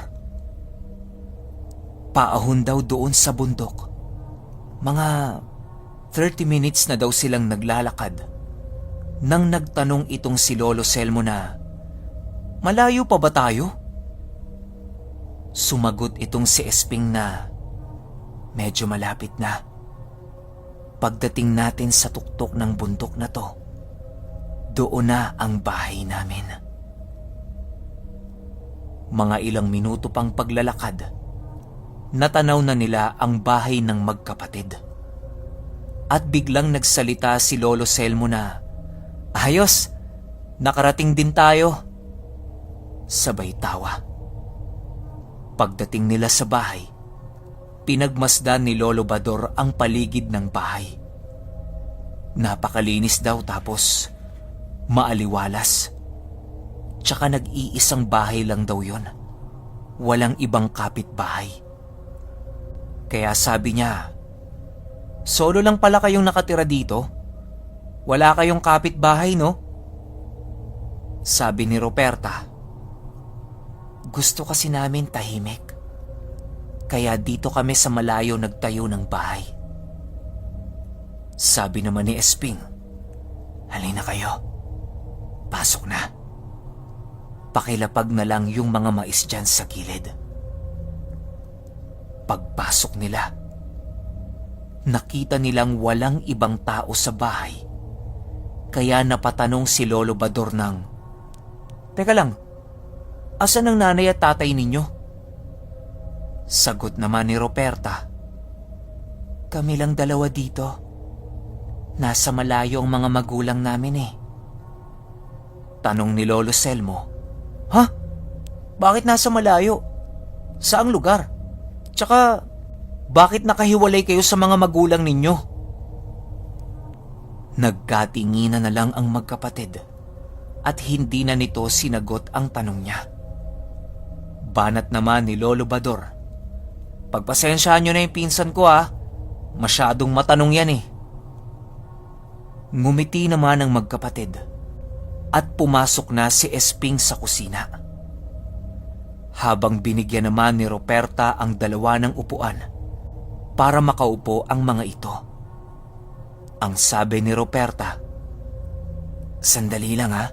Paahon daw doon sa bundok. Mga 30 minutes na daw silang naglalakad nang nagtanong itong si Lolo Selmo na, malayo pa ba tayo? Sumagot itong si Esping na, medyo malapit na. Pagdating natin sa tuktok ng bundok na to, doon na ang bahay namin. Mga ilang minuto pang paglalakad, natanaw na nila ang bahay ng magkapatid. At biglang nagsalita si Lolo Selmo na, ayos, nakarating din tayo. Sabay tawa. Pagdating nila sa bahay, pinagmasdan ni Lolo Bador ang paligid ng bahay. Napakalinis daw tapos maaliwalas. Tsaka nag-iisang bahay lang daw yon. Walang ibang kapitbahay. Kaya sabi niya, solo lang pala kayong nakatira dito? Wala kayong kapitbahay, no? Sabi ni Ruperta, gusto kasi namin tahimik. Kaya dito kami sa malayo nagtayo ng bahay. Sabi naman ni Esping, halina kayo. Pasok na. Pakilapag na lang yung mga mais dyan sa gilid. Pagpasok nila, nakita nilang walang ibang tao sa bahay. Kaya napatanong si Lolo Bador ng, teka lang, asan ang nanay at tatay ninyo? Sagot naman ni Ruperta, kami lang dalawa dito. Nasa malayo ang mga magulang namin eh. Tanong ni Lolo Selmo. Ha? Bakit nasa malayo? Saang lugar? Tsaka, bakit nakahiwalay kayo sa mga magulang ninyo? Nagkatinginan na lang ang magkapatid at hindi na nito sinagot ang tanong niya. Banat naman ni Lolo Bador. Pagpasensyahan nyo na yung pinsan ko ah. Masyadong matanong yan eh. Ngumiti naman ang magkapatid at pumasok na si Esping sa kusina. Habang binigyan naman ni Ruperta ang dalawa ng upuan para makaupo ang mga ito. Ang sabi ni Ruperta, "Sandali lang ha,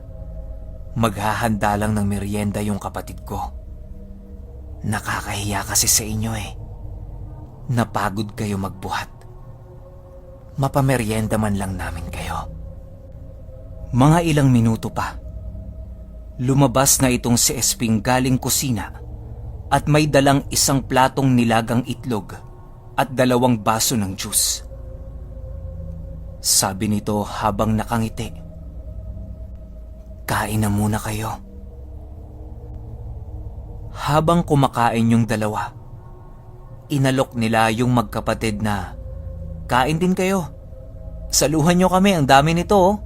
maghahanda lang ng merienda yung kapatid ko. Nakakahiya kasi sa inyo eh. Napagod kayo magbuhat. Mapamerienda man lang namin kayo." Mga ilang minuto pa, lumabas na itong si Esping galing kusina at may dalang isang platong nilagang itlog at 2 baso ng juice. Sabi nito habang nakangiti, "Kain na muna kayo." Habang kumakain yung dalawa, inalok nila yung magkapatid na, "Kain din kayo. Saluhan nyo kami, ang dami nito oh."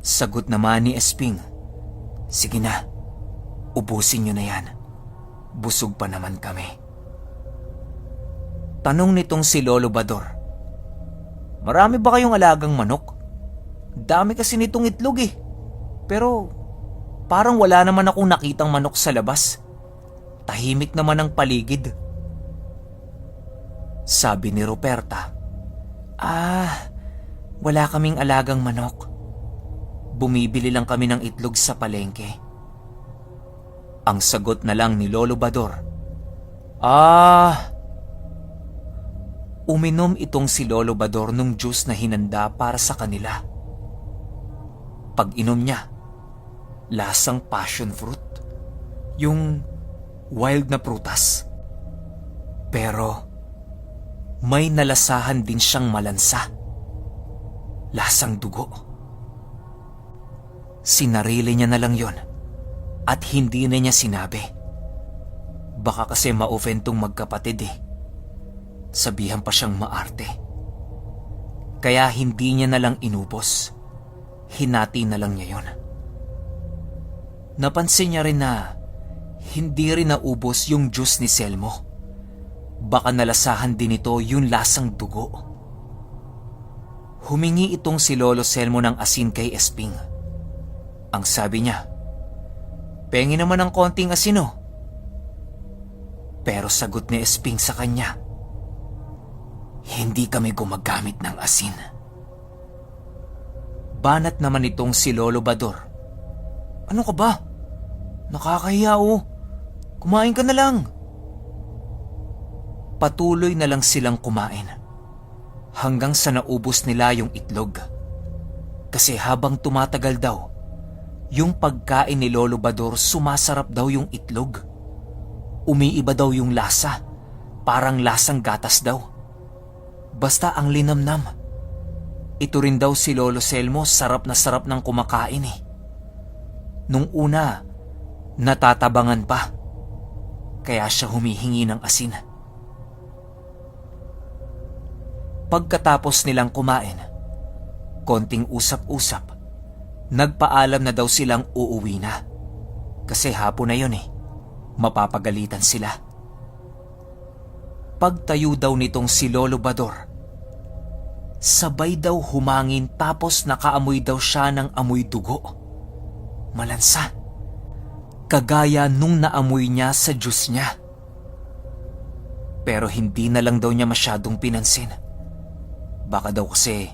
Sagot naman ni Esping, "Sige na, ubusin nyo na yan. Busog pa naman kami." Tanong nitong si Lolo Bador, Marami ba kayong alagang manok? Dami kasi nitong itlog eh. Pero parang wala naman akong nakitang manok sa labas. Tahimik naman ang paligid. Sabi ni Ruperta, Wala kaming alagang manok. "Bumibili lang kami ng itlog sa palengke." Ang sagot na lang ni Lolo Bador, Uminom itong si Lolo Bador nung juice na hinanda para sa kanila. Pag-inom niya, lasang passion fruit. Yung wild na prutas. Pero may nalasahan din siyang malansa. Lasang dugo. Sinarili niya na lang yon at hindi na niya sinabi. Baka kasi ma-offend tong magkapatid eh. Sabihan pa siyang maarte. Kaya hindi niya na lang inubos. Hinati na lang niya yon. Napansin niya rin na hindi rin naubos yung juice ni Selmo. Baka nalasahan din ito yung lasang dugo. Humingi itong si Lolo Selmo ng asin kay Esping. Ang sabi niya, "Pengi naman ng konting asin oh." Pero sagot ni Esping sa kanya, "Hindi kami gumagamit ng asin." Banat naman itong si Lolo Bador, "Ano ka ba? Nakakahiya oh. Kumain ka na lang." Patuloy na lang silang kumain hanggang sa naubos nila yung itlog. Kasi habang tumatagal daw, yung pagkain ni Lolo Bador sumasarap daw yung itlog. Umiiba daw yung lasa, parang lasang gatas daw. Basta ang linamnam. Ito rin daw si Lolo Selmo sarap ng kumakain eh. Nung una, natatabangan pa. Kaya siya humihingi ng asin. Pagkatapos nilang kumain, konting usap-usap, nagpaalam na daw silang uuwi na. Kasi hapon na yun eh, mapapagalitan sila. Pagtayo daw nitong si Lolo Bador, sabay daw humangin tapos nakaamoy daw siya ng amoy dugo. Malansa. Kagaya nung naamoy niya sa juice niya. Pero hindi na lang daw niya masyadong pinansin. Baka daw kasi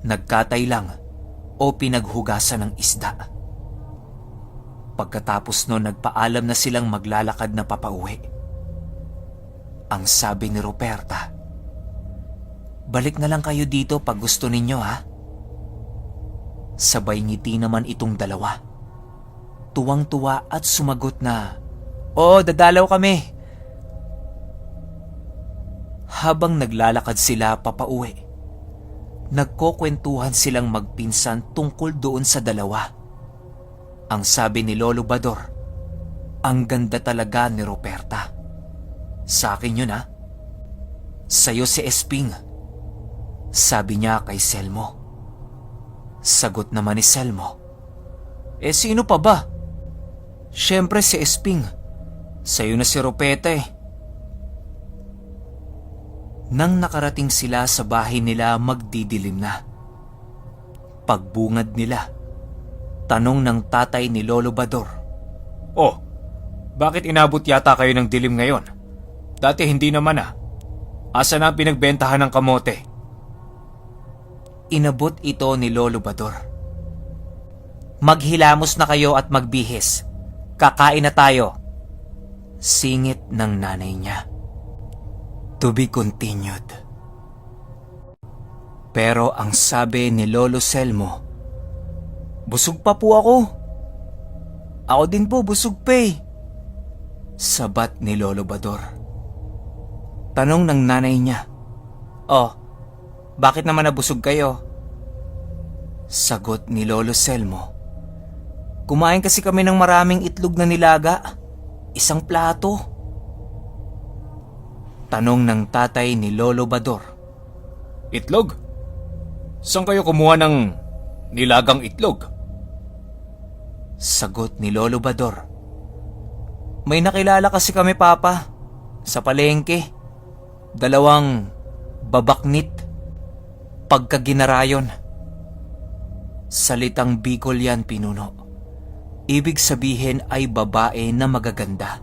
nagkatay lang o pinaghugasan ng isda. Pagkatapos nun, nagpaalam na silang maglalakad na papauwi. Ang sabi ni Ruperta, "Balik na lang kayo dito pag gusto ninyo ha." Sabay ngiti naman itong dalawa. Tuwang-tuwa at sumagot na, "Oo, dadalaw kami." Habang naglalakad sila papauwi, Nagkukwentuhan silang magpinsan tungkol doon sa dalawa. Ang sabi ni Lolo Bador, ang ganda talaga ni Ruperta. Sa akin yun ha. Sa'yo si Esping. Sabi niya kay Selmo. Sagot naman ni Selmo, sino pa ba? Siyempre si Esping. Sa'yo na si Rupeta eh. Nang nakarating sila sa bahay nila, magdidilim na. Pagbungad nila, tanong ng tatay ni Lolo Bador, Oh, bakit inabot yata kayo ng dilim ngayon? Dati hindi naman ah. Asa na ang pinagbentahan ng kamote? inabot ito ni Lolo Bador. Maghilamos na kayo at magbihis. Kakain na tayo. Singit ng nanay niya. To be continued. Pero ang sabi ni Lolo Selmo, busog pa po ako. Ako din po, busog pa eh. Sabat ni Lolo Bador. Tanong ng nanay niya, oh, bakit naman nabusog kayo? Sagot ni Lolo Selmo, kumain kasi kami ng maraming itlog na nilaga. Isang plato. Tanong ng tatay ni Lolo Bador, Itlog? Saan kayo kumuha ng nilagang itlog? sagot ni Lolo Bador, may nakilala kasi kami papa sa palengke. 2 babaknit pagkaginarayon. Salitang Bicol yan, Pinuno. Ibig sabihin ay babae na magaganda.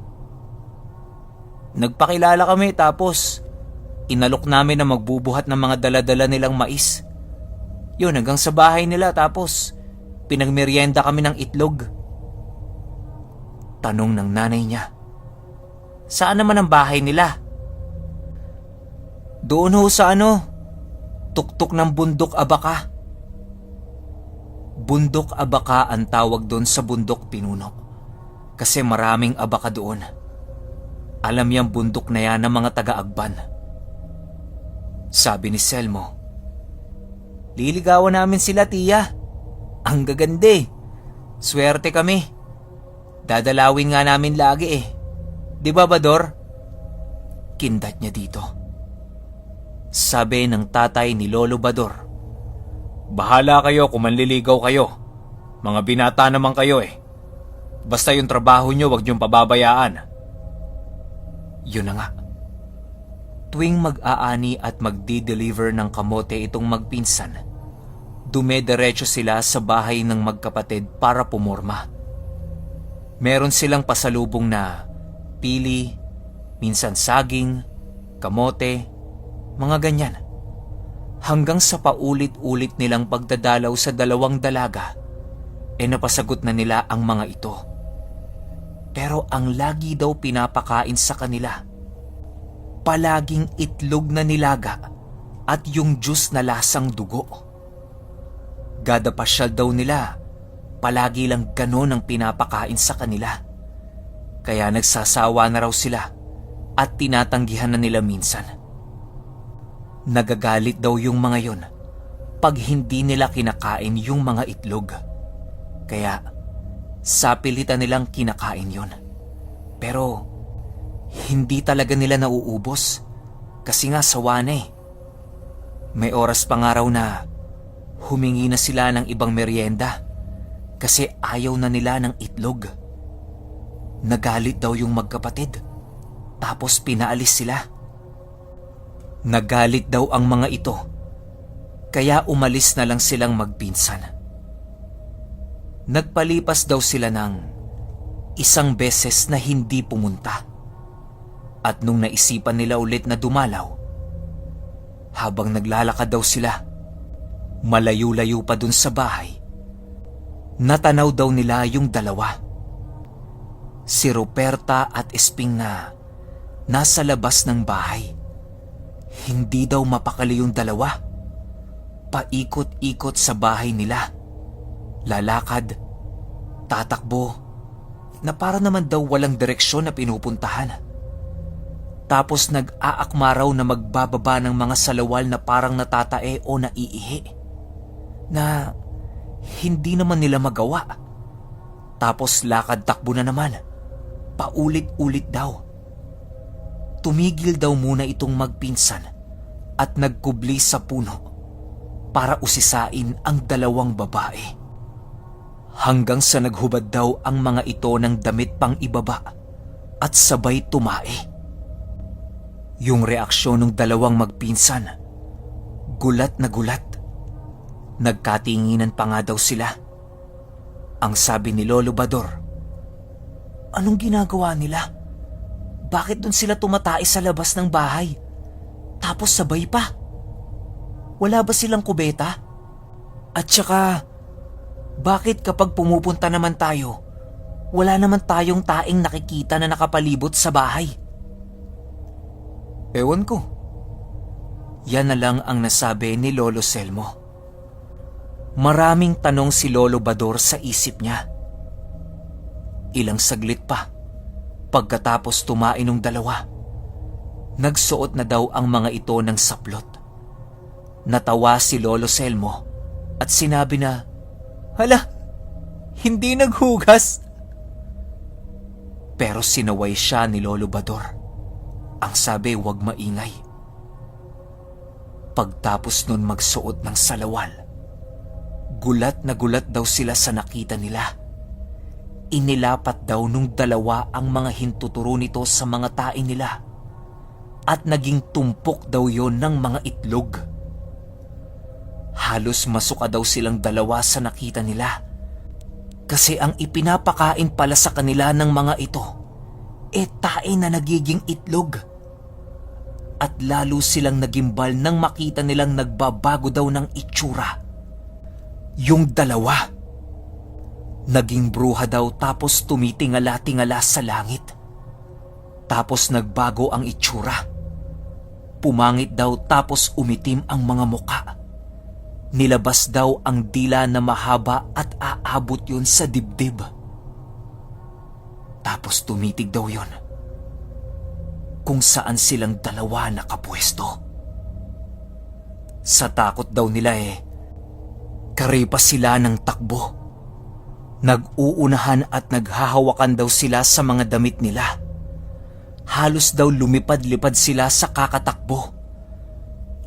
Nagpakilala kami tapos inalok namin na magbubuhat ng mga daladala nilang mais. Yun, hanggang sa bahay nila tapos pinagmeryenda kami ng itlog. Tanong ng nanay niya, saan naman ang bahay nila? Doon ho sa tuktok ng Bundok Abaka. Bundok Abaka ang tawag doon sa bundok, Pinuno. Kasi maraming abaka doon. Alam yung bundok na yan ng mga taga-Agban. Sabi ni Selmo, liligawan namin sila, tiya. Ang gaganda eh. Swerte kami. Dadalawin nga namin lagi eh. Di ba, Bador? Kindat niya dito. Sabi ng tatay ni Lolo Bador, Bahala kayo kung manliligaw kayo. Mga binata naman kayo eh. Basta yung trabaho nyo, wag nyong pababayaan. Yun na nga. Tuwing mag-aani at magdi-deliver ng kamote itong magpinsan, dumediretso sila sa bahay ng magkapatid para pumorma. Meron silang pasalubong na pili, minsan saging, kamote, mga ganyan. Hanggang sa paulit-ulit nilang pagdadalaw sa 2 dalaga, napasagot na nila ang mga ito. Pero ang lagi daw pinapakain sa kanila, palaging itlog na nilaga at yung juice na lasang dugo. Gada pasyal daw nila, palagi lang ganon ang pinapakain sa kanila. Kaya nagsasawa na raw sila at tinatanggihan na nila minsan. Nagagalit daw yung mga yon pag hindi nila kinakain yung mga itlog. Kaya sapilitan nilang kinakain yon. Pero hindi talaga nila nauubos kasi nga sawa na eh. May oras pa nga raw na humingi na sila ng ibang merienda kasi ayaw na nila ng itlog. Nagalit daw yung magkapatid tapos pinaalis sila. Nagalit daw ang mga ito, kaya umalis na lang silang magpinsan. Nagpalipas daw sila ng 1 beses na hindi pumunta. At nung naisipan nila ulit na dumalaw, habang naglalakad daw sila, malayo-layo pa dun sa bahay, natanaw daw nila yung 2. Si Ruperta at Esping na nasa labas ng bahay. Hindi daw mapakali yung 2. Paikot-ikot sa bahay nila. Lalakad, tatakbo, na para naman daw walang direksyon na pinupuntahan. Tapos nag-aakma raw na magbababa ng mga salawal na parang natatae o naiihi. Na hindi naman nila magawa. Tapos lakad-takbo na naman. Paulit-ulit daw. Tumigil daw muna itong magpinsan at nagkubli sa puno para usisain ang dalawang babae. Hanggang sa naghubad daw ang mga ito ng damit pang ibaba at sabay tumae. Yung reaksyon ng dalawang magpinsan, gulat na gulat. Nagkatinginan pa nga daw sila. Ang sabi ni Lolo Bador, "Anong ginagawa nila? Bakit dun sila tumatay sa labas ng bahay? Tapos sabay pa? Wala ba silang kubeta? At saka, bakit kapag pumupunta naman tayo, wala naman tayong taing nakikita na nakapalibot sa bahay?" Ewan ko. Yan na lang ang nasabi ni Lolo Selmo. Maraming tanong si Lolo Bador sa isip niya. Ilang saglit pa, pagkatapos tumain ng dalawa, nagsuot na daw ang mga ito ng saplot. Natawa si Lolo Selmo at sinabi na, "Hala, hindi naghugas." Pero sinaway siya ni Lolo Bador. Ang sabi, huwag maingay. Pagtapos nun magsuot ng salawal, gulat na gulat daw sila sa nakita nila. Inilapat daw nung dalawa ang mga hintuturo nito sa mga tae nila at naging tumpok daw yon ng mga itlog. Halos masuka daw silang dalawa sa nakita nila kasi ang ipinapakain pala sa kanila ng mga ito tae na nagiging itlog. At lalo silang nagimbal nang makita nilang nagbabago daw ng itsura. Yung dalawa, naging bruha daw tapos tumitingala-tingala sa langit. Tapos nagbago ang itsura. Pumangit daw tapos umitim ang mga muka. Nilabas daw ang dila na mahaba at aabot yun sa dibdib. Tapos tumitig daw yun kung saan silang dalawa nakapwesto. Sa takot daw nila karipas sila ng takbo. Nag-uunahan at naghahawakan daw sila sa mga damit nila. Halos daw lumipad-lipad sila sa kakatakbo.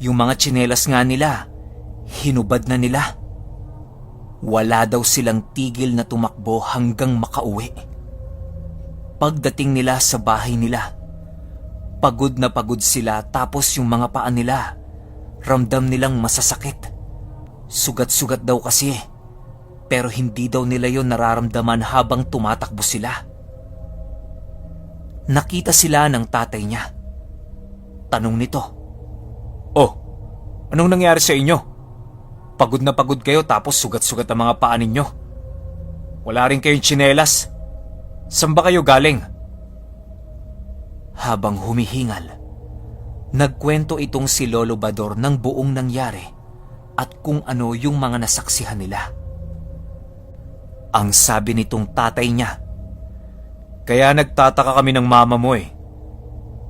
Yung mga tsinelas nga nila, hinubad na nila. Wala daw silang tigil na tumakbo hanggang makauwi. Pagdating nila sa bahay nila, pagod na pagod sila tapos yung mga paa nila, ramdam nilang masasakit. Sugat-sugat daw kasi, pero hindi daw nila yon nararamdaman habang tumatakbo sila. Nakita sila ng tatay niya. Tanong nito, "Oh, anong nangyari sa inyo? Pagod na pagod kayo tapos sugat-sugat ang mga paa ninyo. Wala rin kayong tsinelas. Saan ba kayo galing?" Habang humihingal, nagkwento itong si Lolo Bador ng buong nangyari at kung ano yung mga nasaksihan nila. Ang sabi nitong tatay niya, "Kaya nagtataka kami ng mama mo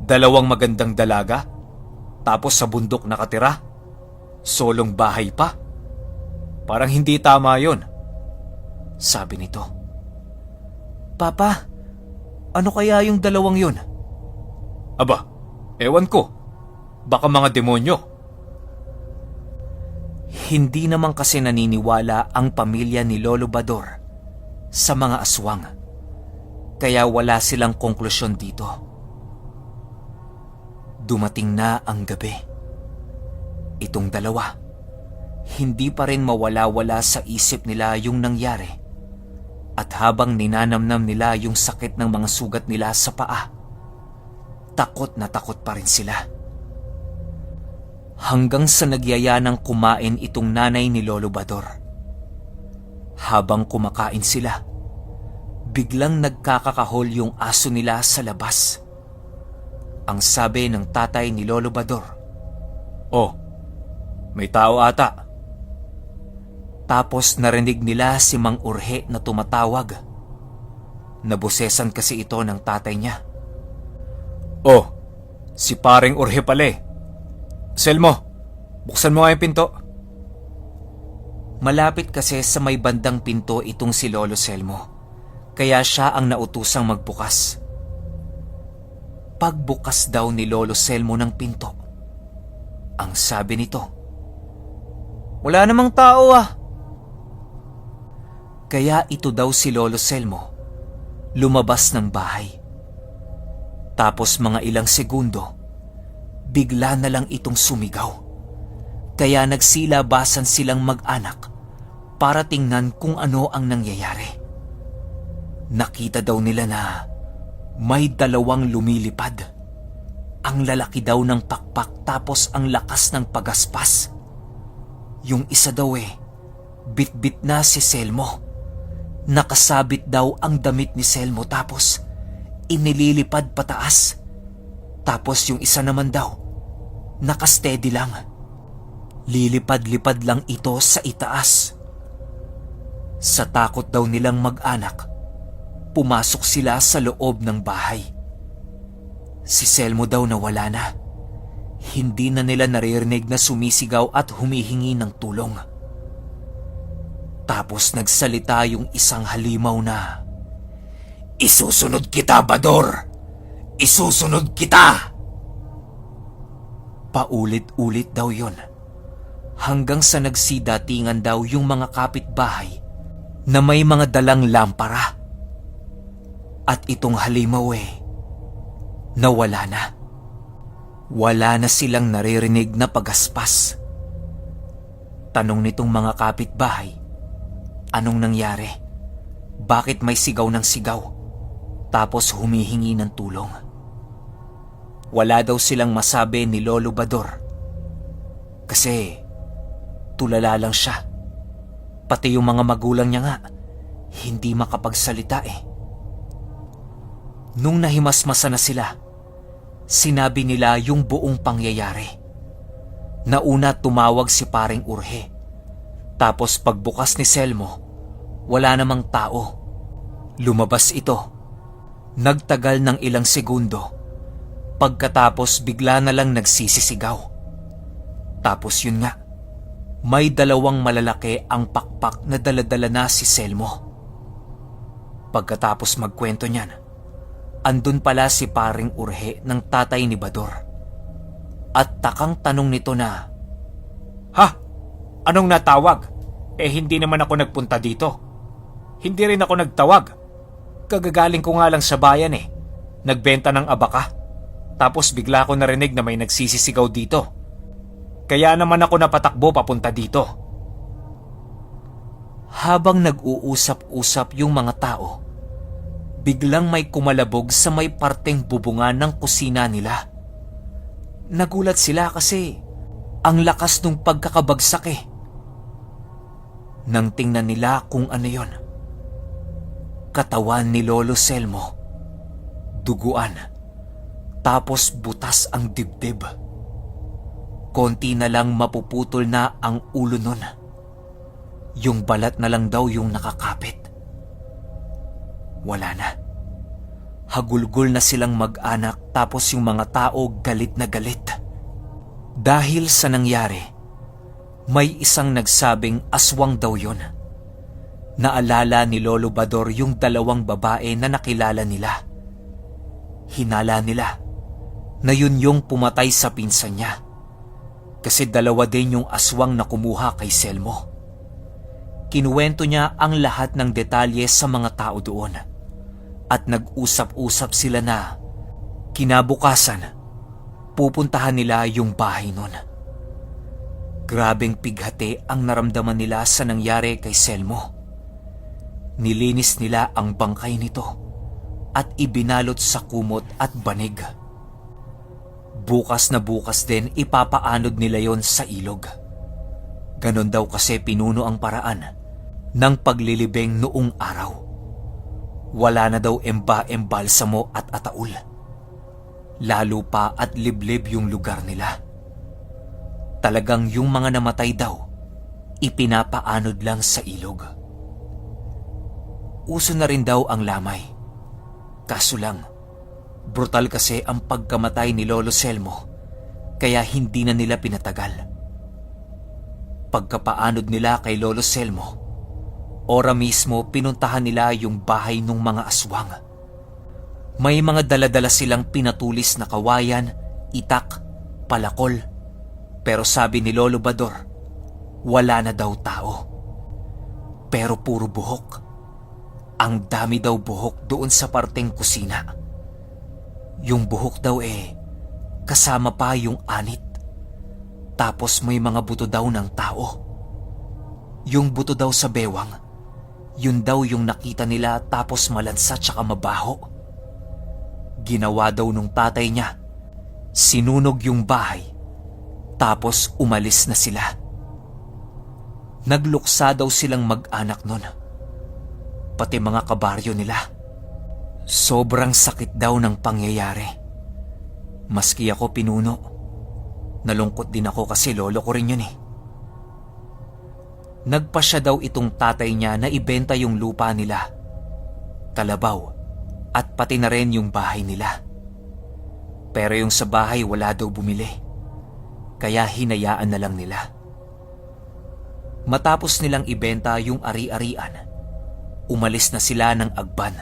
Dalawang magandang dalaga, tapos sa bundok nakatira, solong bahay pa. Parang hindi tama yon." Sabi nito, "Papa, ano kaya yung dalawang yun?" "Aba, ewan ko. Baka mga demonyo." Hindi naman kasi naniniwala ang pamilya ni Lolo Bador sa mga aswang, kaya wala silang konklusyon dito. Dumating na ang gabi. Itong dalawa, hindi pa rin mawala-wala sa isip nila yung nangyari. At habang ninanamnam nila yung sakit ng mga sugat nila sa paa, takot na takot pa rin sila. Hanggang sa nagyaya ng kumain itong nanay ni Lolo Bador. Habang kumakain sila, biglang nagkakakahol yung aso nila sa labas. Ang sabi ng tatay ni Lolo Bador, "Oh, may tao ata." Tapos narinig nila si Mang Urhe na tumatawag. Nabusesan kasi ito ng tatay niya. "Oh, Si paring Urhe pala eh. Selmo, buksan mo nga yung pinto. Malapit kasi sa may bandang pinto itong si Lolo Selmo, kaya siya ang nautusang magbukas. Pagbukas daw ni Lolo Selmo ng pinto, ang sabi nito, "Wala namang tao ah." Kaya ito daw si Lolo Selmo lumabas ng bahay. Tapos mga ilang segundo, bigla na lang itong sumigaw. Kaya nagsilabasan silang mag-anak para tingnan kung ano ang nangyayari. Nakita daw nila na may dalawang lumilipad. Ang lalaki daw ng pakpak tapos ang lakas ng pagaspas. Yung isa daw bit-bit na si Selmo. Nakasabit daw ang damit ni Selmo tapos inililipad pataas. Tapos yung isa naman daw, nakasteady lang. Lilipad-lipad lang ito sa itaas. Sa takot daw nilang mag-anak, pumasok sila sa loob ng bahay. Si Selmo daw nawala na. Hindi na nila naririnig na sumisigaw at humihingi ng tulong. Tapos nagsalita yung isang halimaw na, "Isusunod kita, Bador! Isusunod kita!" Paulit-ulit daw yun. Hanggang sa nagsidatingan daw yung mga kapitbahay na may mga dalang lampara. At itong halimaw nawala na. Wala na silang naririnig na pagaspas. Tanong nitong mga kapitbahay, anong nangyari? Bakit may sigaw ng sigaw? Tapos humihingi ng tulong. Wala daw silang masabi ni Lolo Bador. Kasi tulala lang siya. Pati yung mga magulang niya nga, hindi makapagsalita Nung nahimasmasa na sila, sinabi nila yung buong pangyayari. Nauna tumawag si paring Urhe. Tapos pagbukas ni Selmo, wala namang tao. Lumabas ito. Nagtagal ng ilang segundo. Pagkatapos bigla na lang nagsisisigaw. Tapos yun nga, may dalawang malalaki ang pakpak na daladala na si Selmo. Pagkatapos magkwento niyan, andun pala si paring Urhe ng tatay ni Bador. At takang tanong nito na, "Ha? Anong natawag? Hindi naman ako nagpunta dito. Hindi rin ako nagtawag. Kagagaling ko nga lang sa bayan Nagbenta ng abaka. Tapos bigla ko narinig na may nagsisisigaw dito. Kaya naman ako napatakbo papunta dito." Habang nag-uusap-usap yung mga tao, biglang may kumalabog sa may parteng bubungan ng kusina nila. Nagulat sila kasi ang lakas nung pagkakabagsak Nang tingnan nila kung ano yon, katawan ni Lolo Selmo, duguan, tapos butas ang dibdib. Konti na lang mapuputol na ang ulo nun. Yung balat na lang daw yung nakakapit. Wala na. Hagulgol na silang mag-anak tapos yung mga tao galit na galit. Dahil sa nangyari, may isang nagsabing aswang daw yun. Naalala ni Lolo Bador yung dalawang babae na nakilala nila. Hinala nila na yun yung pumatay sa pinsan niya. Kasi dalawa din yung aswang na kumuha kay Selmo. Kinuwento niya ang lahat ng detalye sa mga tao doon. At nag-usap-usap sila na kinabukasan, pupuntahan nila yung bahay nun. Grabeng pighati ang naramdaman nila sa nangyari kay Selmo. Nilinis nila ang bangkay nito at ibinalot sa kumot at banig. Bukas na bukas din ipapaanod nila yon sa ilog. Ganon daw kasi pinuno ang paraan ng paglilibing noong araw. Wala na daw embalsamo at ataul. Lalo pa at liblib yung lugar nila. Talagang yung mga namatay daw, ipinapaanod lang sa ilog. Uso na rin daw ang lamay. Kaso lang, Brutal kasi ang pagkamatay ni Lolo Selmo, kaya hindi na nila pinatagal. Pagkapaanod nila kay Lolo Selmo, ora mismo pinuntahan nila yung bahay ng mga aswang. May mga daladala silang pinatulis na kawayan, itak, palakol. Pero sabi ni Lolo Bador, wala na daw tao. Pero puro buhok. Ang dami daw buhok doon sa parteng kusina. Yung buhok daw kasama pa yung anit. Tapos may mga buto daw ng tao. Yung buto daw sa bewang, yun daw yung nakita nila tapos malansa tsaka mabaho. Ginawa daw nung tatay niya, sinunog yung bahay, tapos umalis na sila. Nagluksa daw silang mag-anak nun. Pati mga kabaryo nila. Sobrang sakit daw ng pangyayari. Maski ako pinuno, nalungkot din ako kasi lolo ko rin yun Nagpasya daw itong tatay niya na ibenta yung lupa nila, kalabaw, at pati na rin yung bahay nila. Pero yung sa bahay wala daw bumili, kaya hinayaan na lang nila. Matapos nilang ibenta yung ari-arian, umalis na sila ng Agban.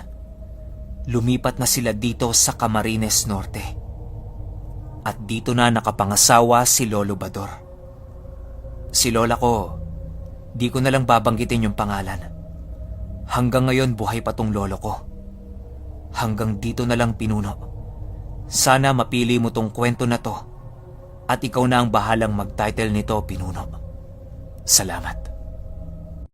Lumipat na sila dito sa Camarines Norte. At dito na nakapangasawa si Lolo Bador. Si lola ko, di ko na lang babanggitin yung pangalan. Hanggang ngayon buhay pa tong lolo ko. Hanggang dito na lang pinuno. Sana mapili mo tong kwento na to at ikaw na ang bahalang mag-title nito, pinuno. Salamat.